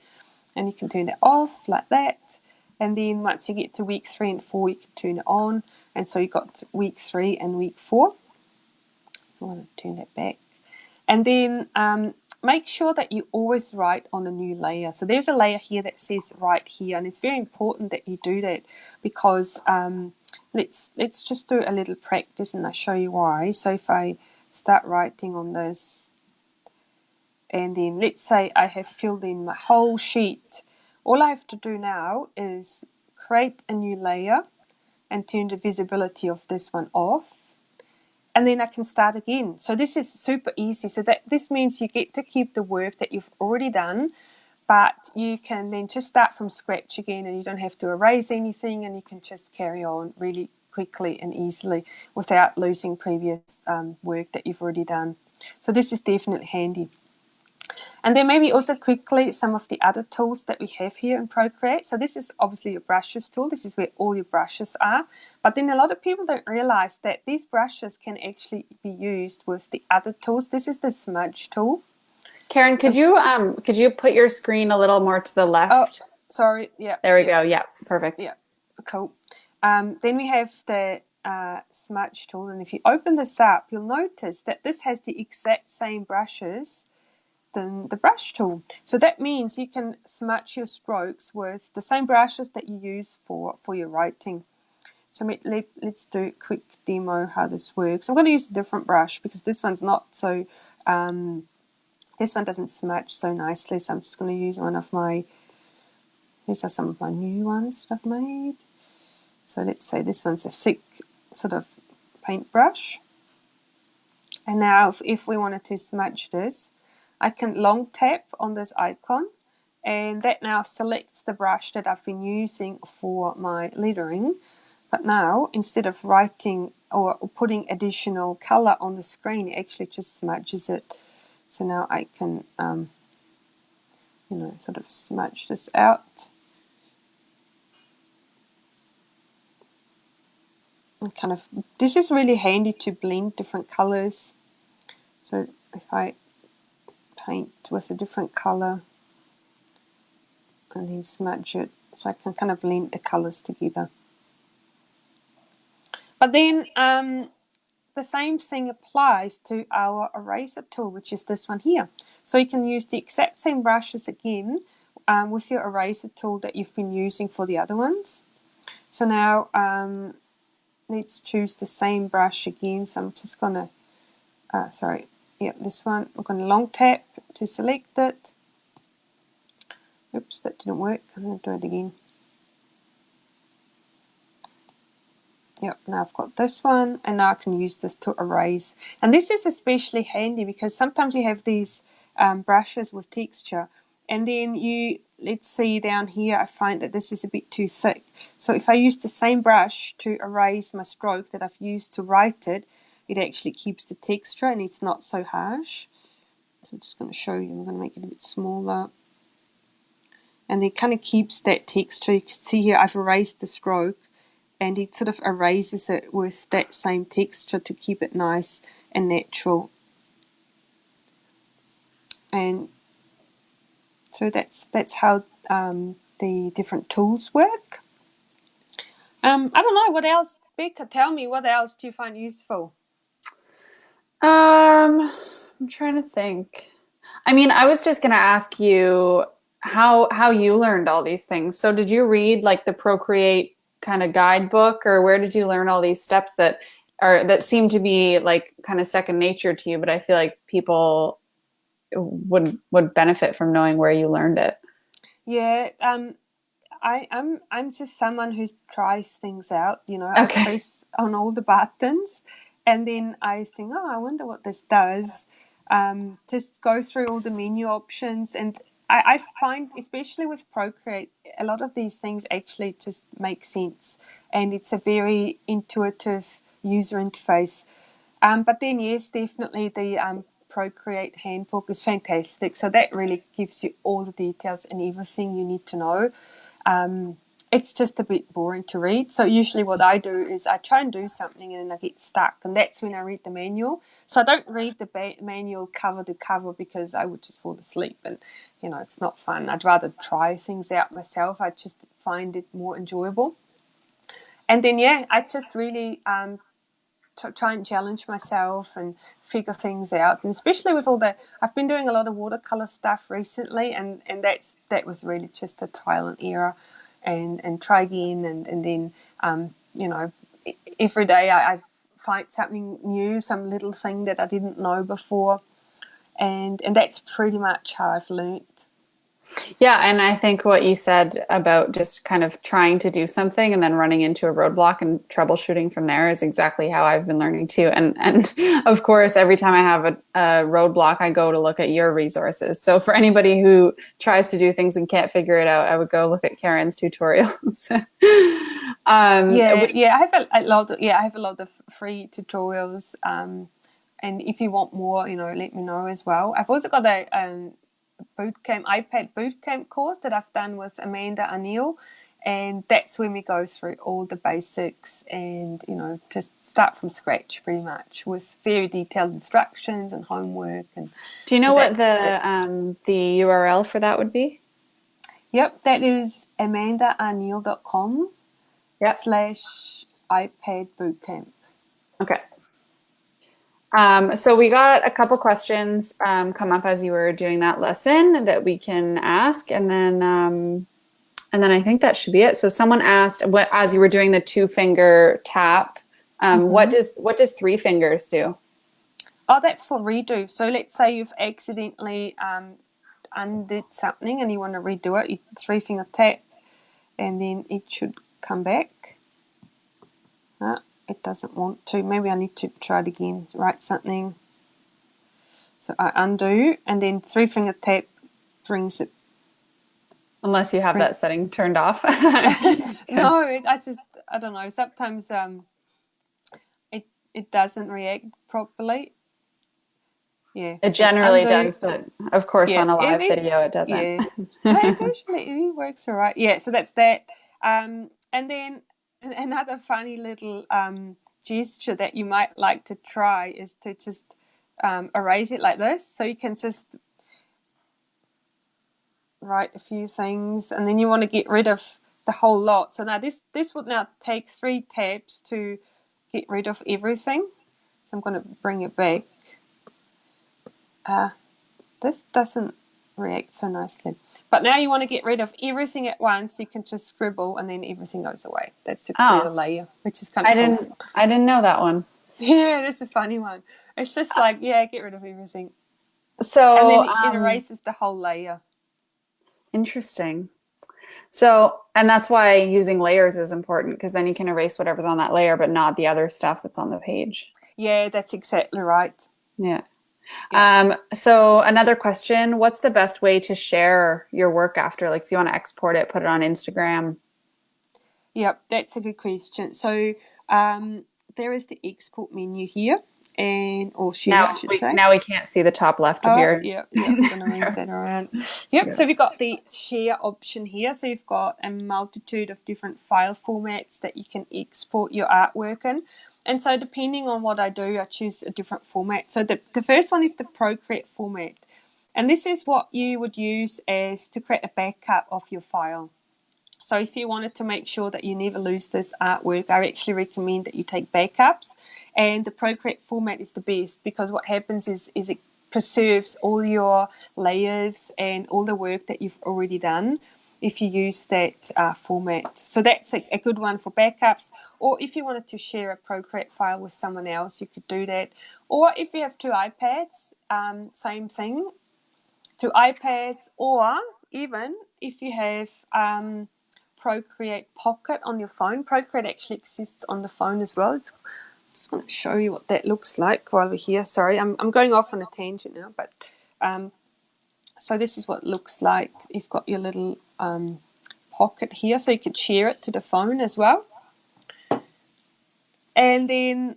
And you can turn it off like that. And then once you get to week 3 and 4, you can turn it on. And so you've got week 3 and week 4. So I want to turn that back. And then make sure that you always write on a new layer. So there's a layer here that says write here, and it's very important that you do that because let's just do a little practice and I'll show you why. So if I start writing on this, and then let's say I have filled in my whole sheet, all I have to do now is create a new layer and turn the visibility of this one off. And then I can start again. So this is super easy. So that this means you get to keep the work that you've already done, but you can then just start from scratch again, and you don't have to erase anything, and you can just carry on really quickly and easily without losing previous work that you've already done. So this is definitely handy. And then maybe also quickly some of the other tools that we have here in Procreate. So this is obviously your brushes tool. This is where all your brushes are. But then a lot of people don't realize that these brushes can actually be used with the other tools. This is the smudge tool. Karin, could you put your screen a little more to the left? Oh, sorry. Yeah. There we go. Yeah, perfect. Yeah, cool. Then we have the smudge tool. And if you open this up, you'll notice that this has the exact same brushes than the brush tool. So that means you can smudge your strokes with the same brushes that you use for your writing. So let's do a quick demo how this works. I'm going to use a different brush because this one's not so, this one doesn't smudge so nicely. So I'm just going to use one of my, these are some of my new ones that I've made. So let's say this one's a thick sort of paintbrush. And now if we wanted to smudge this, I can long tap on this icon, and that now selects the brush that I've been using for my lettering. But now, instead of writing or putting additional color on the screen, it actually just smudges it. So now I can, sort of smudge this out. And kind of, this is really handy to blend different colors. So if I paint with a different color and then smudge it, so I can kind of blend the colors together. But then the same thing applies to our eraser tool, which is this one here. So you can use the exact same brushes again with your eraser tool that you've been using for the other ones. So now let's choose the same brush again. So I'm just going to, this one. I'm going to long tap to select it. Oops, that didn't work. I'm going to do it again. Yep, now I've got this one, and now I can use this to erase. And this is especially handy because sometimes you have these brushes with texture, and then let's see down here, I find that this is a bit too thick. So if I use the same brush to erase my stroke that I've used to write it, it actually keeps the texture and it's not so harsh. So I'm just going to show you. I'm going to make it a bit smaller. And it kind of keeps that texture. You can see here I've erased the stroke, and it sort of erases it with that same texture to keep it nice and natural. And so that's how the different tools work. I don't know, what else, Becca, tell me, what else do you find useful? I'm trying to think. I mean, I was just going to ask you how you learned all these things. So did you read like the Procreate kind of guidebook, or where did you learn all these steps that seem to be like kind of second nature to you, but I feel like people would benefit from knowing where you learned it? Yeah, I'm just someone who tries things out. I Okay. press on all the buttons, and then I think, oh, I wonder what this does. Just go through all the menu options, and I find, especially with Procreate, a lot of these things actually just make sense, and it's a very intuitive user interface. But then, yes, definitely the Procreate handbook is fantastic. So that really gives you all the details and everything you need to know. It's just a bit boring to read. So usually what I do is I try and do something and then I get stuck. And that's when I read the manual. So I don't read the manual cover to cover because I would just fall asleep. And, it's not fun. I'd rather try things out myself. I just find it more enjoyable. And then, yeah, I just really try and challenge myself and figure things out. And especially with all I've been doing a lot of watercolor stuff recently, and that was really just a trial and error, and try again, and then every day I find something new, some little thing that I didn't know before, and that's pretty much how I've learnt. Yeah, and I think what you said about just kind of trying to do something and then running into a roadblock and troubleshooting from there is exactly how I've been learning too. And of course, every time I have a roadblock, I go to look at your resources. So for anybody who tries to do things and can't figure it out, I would go look at Karin's tutorials. I have a lot of free tutorials. And if you want more, let me know as well. I've also got a iPad bootcamp course that I've done with Amanda O'Neill, and that's when we go through all the basics and just start from scratch pretty much with very detailed instructions and homework. And do you know what the URL for that would be? Yep, that is amandao'neill.com / iPad bootcamp. Okay. So we got a couple questions come up as you were doing that lesson that we can ask, and then I think that should be it. So someone asked, as you were doing the 2-finger tap, what does 3 fingers do? Oh, that's for redo. So let's say you've accidentally undid something and you want to redo it. You 3-finger tap, and then it should come back. It doesn't want to. Maybe I need to try it again. Write something. So I undo, and then 3-finger tap brings it. Unless you have that setting turned off. No, I don't know. Sometimes it doesn't react properly. Yeah. It generally does, but of course on a live video it doesn't. Yeah. But it works all right. Yeah, so that's that. And then another funny little gesture that you might like to try is to just erase it like this. So you can just write a few things, and then you want to get rid of the whole lot. So now this would now take 3 taps to get rid of everything. So I'm going to bring it back. This doesn't react so nicely. But now you want to get rid of everything at once. You can just scribble, and then everything goes away. That's to create a layer, which is kind of cool. I didn't know that one. Yeah, that's a funny one. It's just like, get rid of everything. So and then it erases the whole layer. Interesting. So, and that's why using layers is important, because then you can erase whatever's on that layer, but not the other stuff that's on the page. Yeah, that's exactly right. Yeah. So another question, what's the best way to share your work after? Like if you want to export it, put it on Instagram? Yep, that's a good question. So there is the export menu here, or share, I should say. Now we can't see the top left of your... Yeah, I'm going to move that around. Yep, so we've got the share option here. So you've got a multitude of different file formats that you can export your artwork in. And so depending on what I do, I choose a different format. So the first one is the Procreate format. And this is what you would use as to create a backup of your file. So if you wanted to make sure that you never lose this artwork, I actually recommend that you take backups. And the Procreate format is the best, because what happens is it preserves all your layers and all the work that you've already done if you use that format. So that's a good one for backups. Or if you wanted to share a Procreate file with someone else, you could do that. Or if you have 2 iPads, same thing, 2 iPads, or even if you have Procreate Pocket on your phone. Procreate actually exists on the phone as well. I'm just going to show you what that looks like while we're here. Sorry, I'm going off on a tangent now, but so this is what it looks like. You've got your little pocket here, so you could share it to the phone as well. And then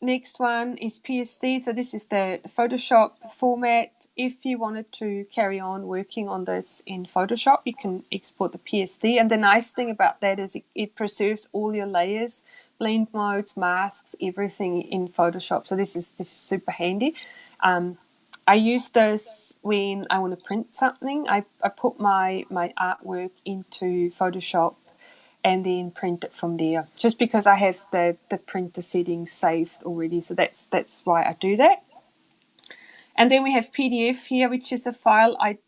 next one is PSD. So this is the Photoshop format. If you wanted to carry on working on this in Photoshop, you can export the PSD. And the nice thing about that is it preserves all your layers, blend modes, masks, everything in Photoshop. So this is super handy. I use this when I want to print something. I put my artwork into Photoshop, and then print it from there. Just because I have the printer settings saved already, so that's why I do that. And then we have PDF here, which is a file I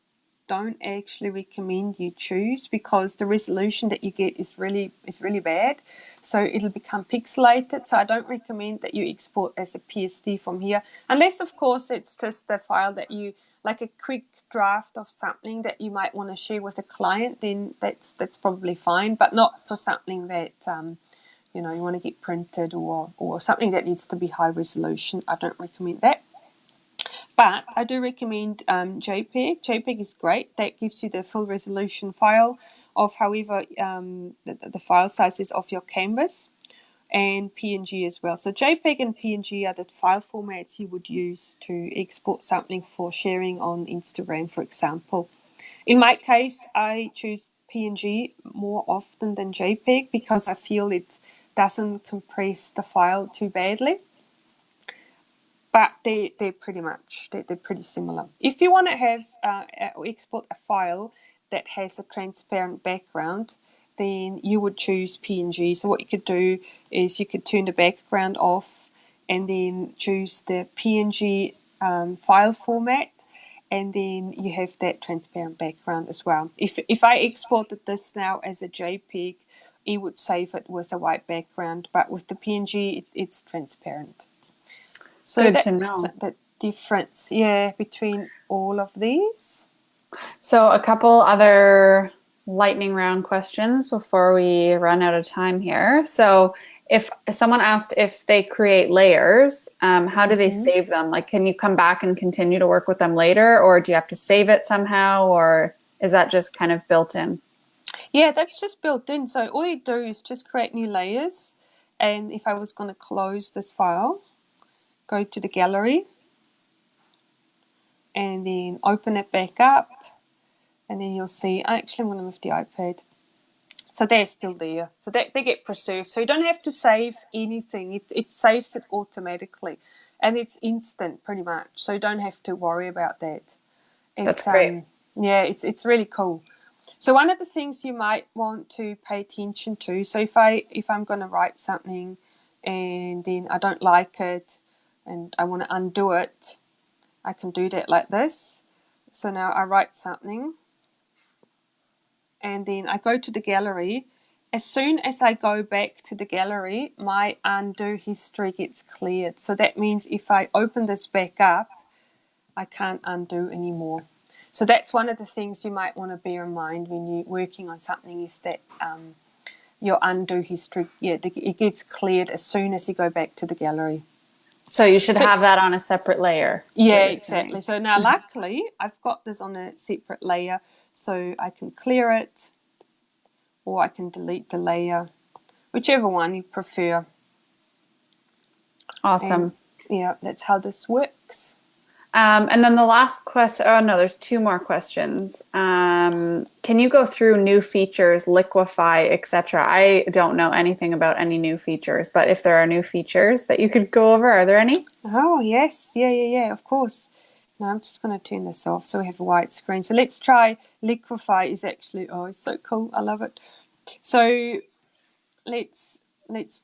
don't actually recommend you choose because the resolution that you get is really bad. So it'll become pixelated. So I don't recommend that you export as a PSD from here, unless of course it's just a file that you like, a quick draft of something that you might want to share with a client. Then that's probably fine, but not for something that you want to get printed or something that needs to be high resolution. I don't recommend that. But I do recommend JPEG. JPEG is great. That gives you the full resolution file of however the file size is of your canvas, and PNG as well. So JPEG and PNG are the file formats you would use to export something for sharing on Instagram, for example. In my case, I choose PNG more often than JPEG because I feel it doesn't compress the file too badly. But they're pretty similar. If you want to have or export a file that has a transparent background, then you would choose PNG. So what you could do is you could turn the background off and then choose the PNG file format, and then you have that transparent background as well. If I exported this now as a JPEG, it would save it with a white background, but with the PNG, it's transparent. So good to know. The difference, between all of these. So a couple other lightning round questions before we run out of time here. So if someone asked if they create layers, how do they save them? Like, can you come back and continue to work with them later, or do you have to save it somehow, or is that just kind of built in? Yeah, that's just built in. So all you do is just create new layers. And if I was going to close this file, go to the gallery and then open it back up, and then you'll see, actually I'm going to move the iPad. So they're still there. So they get preserved. So you don't have to save anything. It saves it automatically. And it's instant pretty much. So you don't have to worry about that. That's great. Yeah, it's really cool. So one of the things you might want to pay attention to, so if I'm going to write something and then I don't like it and I want to undo it, I can do that like this. So now I write something and then I go to the gallery. As soon as I go back to the gallery, my undo history gets cleared. So that means if I open this back up, I can't undo anymore. So that's one of the things you might want to bear in mind when you're working on something, is that your undo history, it gets cleared as soon as you go back to the gallery. So you should have that on a separate layer. Yeah, exactly. So now luckily I've got this on a separate layer, so I can clear it or I can delete the layer, whichever one you prefer. Awesome. And, that's how this works. And then the last question, oh no, there's two more questions. Can you go through new features, liquefy, etc.? I don't know anything about any new features, but if there are new features that you could go over, are there any? Oh, yes. Yeah, of course. Now I'm just going to turn this off so we have a white screen. So let's try liquefy. Is actually, it's so cool. I love it. So let's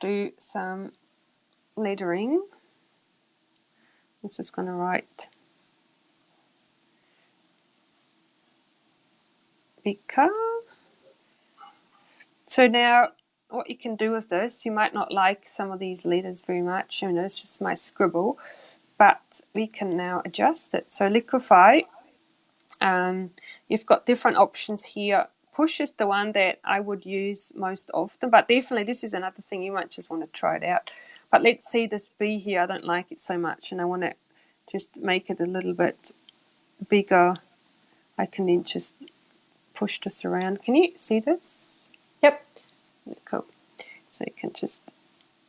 do some lettering. I'm just going to write Becca. So now what you can do with this, you might not like some of these letters very much. It's just my scribble, but we can now adjust it. So liquefy, you've got different options here. Push is the one that I would use most often, but definitely this is another thing you might just want to try it out. But let's see this B here. I don't like it so much, and I want to just make it a little bit bigger. I can then just push this around. Can you see this? Yep. Cool. So you can just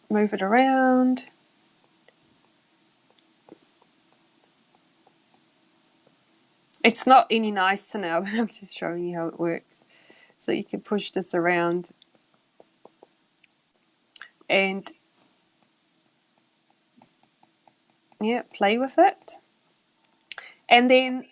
move it around. It's not any nicer now, but I'm just showing you how it works. So you can push this around and play with it. And then,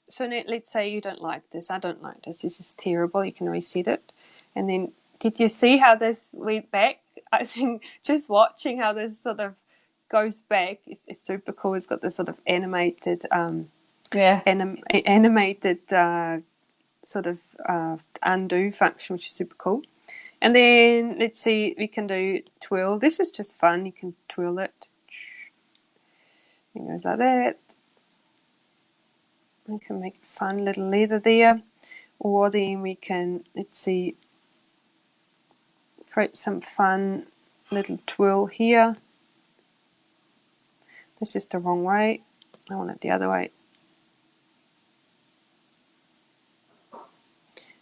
so now, let's say you don't like this. I don't like this. This is terrible. You can reset it. And then Did you see how this went back? I think just watching how this sort of goes back is super cool. It's got this sort of animated, animated sort of undo function, which is super cool. And then let's see, we can do twirl. This is just fun. You can twirl it. It goes like that. We can make a fun little leather there. Or then we can, let's see, create some fun little twirl here. This is the wrong way. I want it the other way.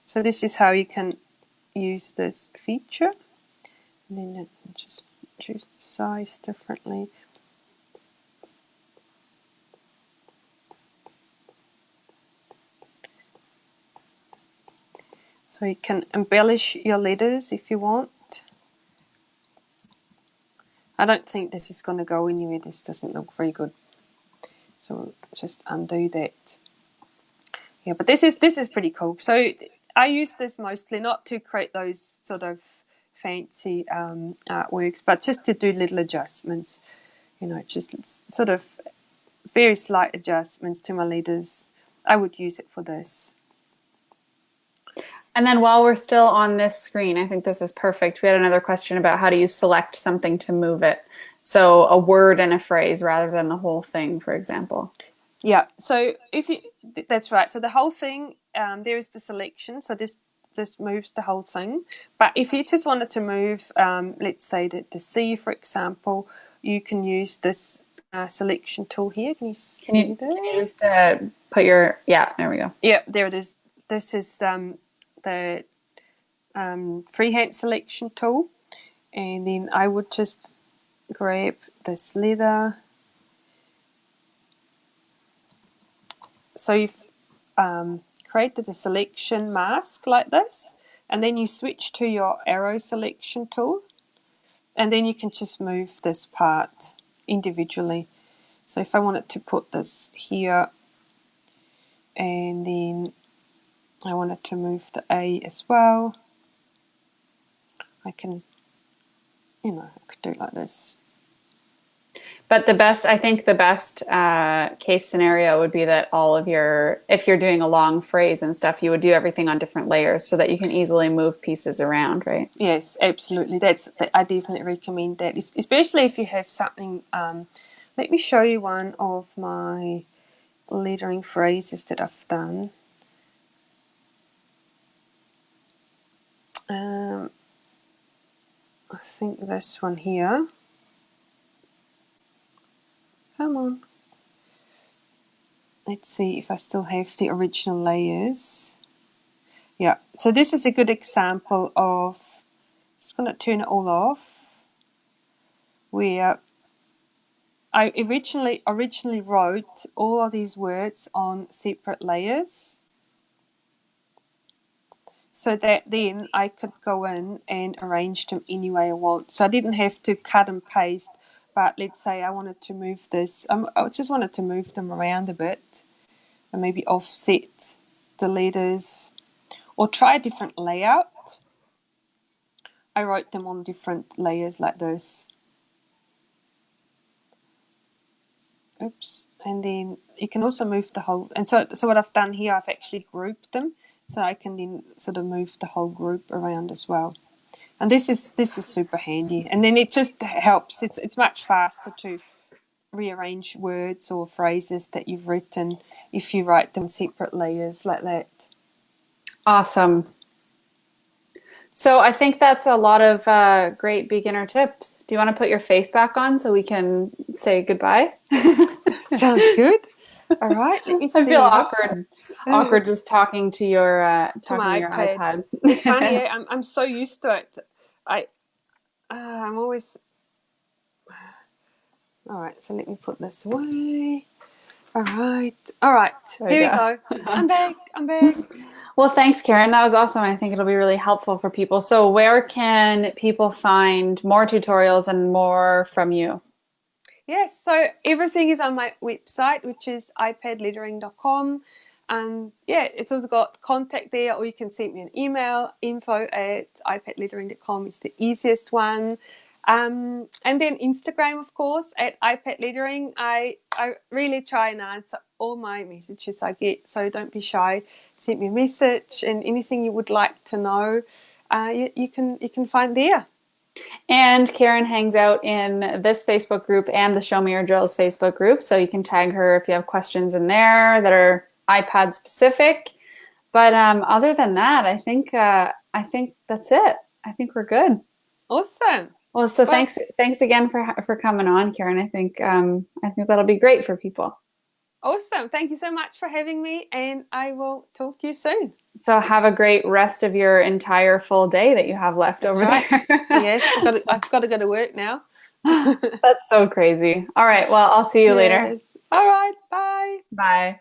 So this is how you can use this feature. And then you can just choose the size differently. So you can embellish your letters if you want. I don't think this is going to go anywhere. This doesn't look very good. So we'll just undo that. Yeah, but this is pretty cool. So I use this mostly not to create those sort of fancy artworks, but just to do little adjustments. You know, just sort of very slight adjustments to my letters. I would use it for this. And then while we're still on this screen, I think this is perfect. We had another question about how do you select something to move it? So a word and a phrase rather than the whole thing, for example. Yeah, so that's right. So the whole thing, there is the selection. So this just moves the whole thing. But if you just wanted to move, let's say the C, for example, you can use this selection tool here. Can you see this? Can you just put your, yeah, there we go. Yeah, there it is. This is the freehand selection tool. And then I would just grab this leather. So you've created the selection mask like this, and then you switch to your arrow selection tool, and then you can just move this part individually. So if I wanted to put this here, and then I wanted to move the A as well, I can, I could do it like this. But I think the best case scenario would be that if you're doing a long phrase and stuff, you would do everything on different layers so that you can easily move pieces around, right? Yes, absolutely. I definitely recommend that, especially if you have something. Let me show you one of my lettering phrases that I've done. I think this one here. Come on. Let's see if I still have the original layers. Yeah, so this is a good example of, just going to turn it all off, where I originally wrote all of these words on separate layers, so that then I could go in and arrange them any way I want. So I didn't have to cut and paste, but let's say I wanted to move this, I just wanted to move them around a bit and maybe offset the letters or try a different layout. I wrote them on different layers like this. Oops. And then you can also move the whole, and so what I've done here, I've actually grouped them, so I can then sort of move the whole group around as well. And this is super handy. And then it just helps. It's much faster to rearrange words or phrases that you've written if you write them in separate layers like that. Awesome. So I think that's a lot of great beginner tips. Do you want to put your face back on so we can say goodbye? Sounds good. All right. Let me see. I feel awkward just talking to your iPad. It's funny. I'm so used to it. I'm always. All right. So let me put this away. All right. Here we go. I'm back. Well, thanks, Karin. That was awesome. I think it'll be really helpful for people. So where can people find more tutorials and more from you? Yes, so everything is on my website, which is ipadlettering.com. Yeah, it's also got contact there, or you can send me an email. info@ipadlettering.com is the easiest one. And then Instagram, of course, at iPad Lettering. I really try and answer all my messages I get, so don't be shy. Send me a message, and anything you would like to know, you can find there. And Karin hangs out in this Facebook group and the Show Me Your Drills Facebook group, so you can tag her if you have questions in there that are iPad specific. But other than that, I think that's it. I think we're good. Awesome. Well, so thanks again for coming on, Karin. I think that'll be great for people. Awesome. Thank you so much for having me, and I will talk to you soon. So have a great rest of your entire full day that you have left over there. Yes, I've got to go to work now. That's so crazy. All right. Well, I'll see you later. All right. Bye. Bye.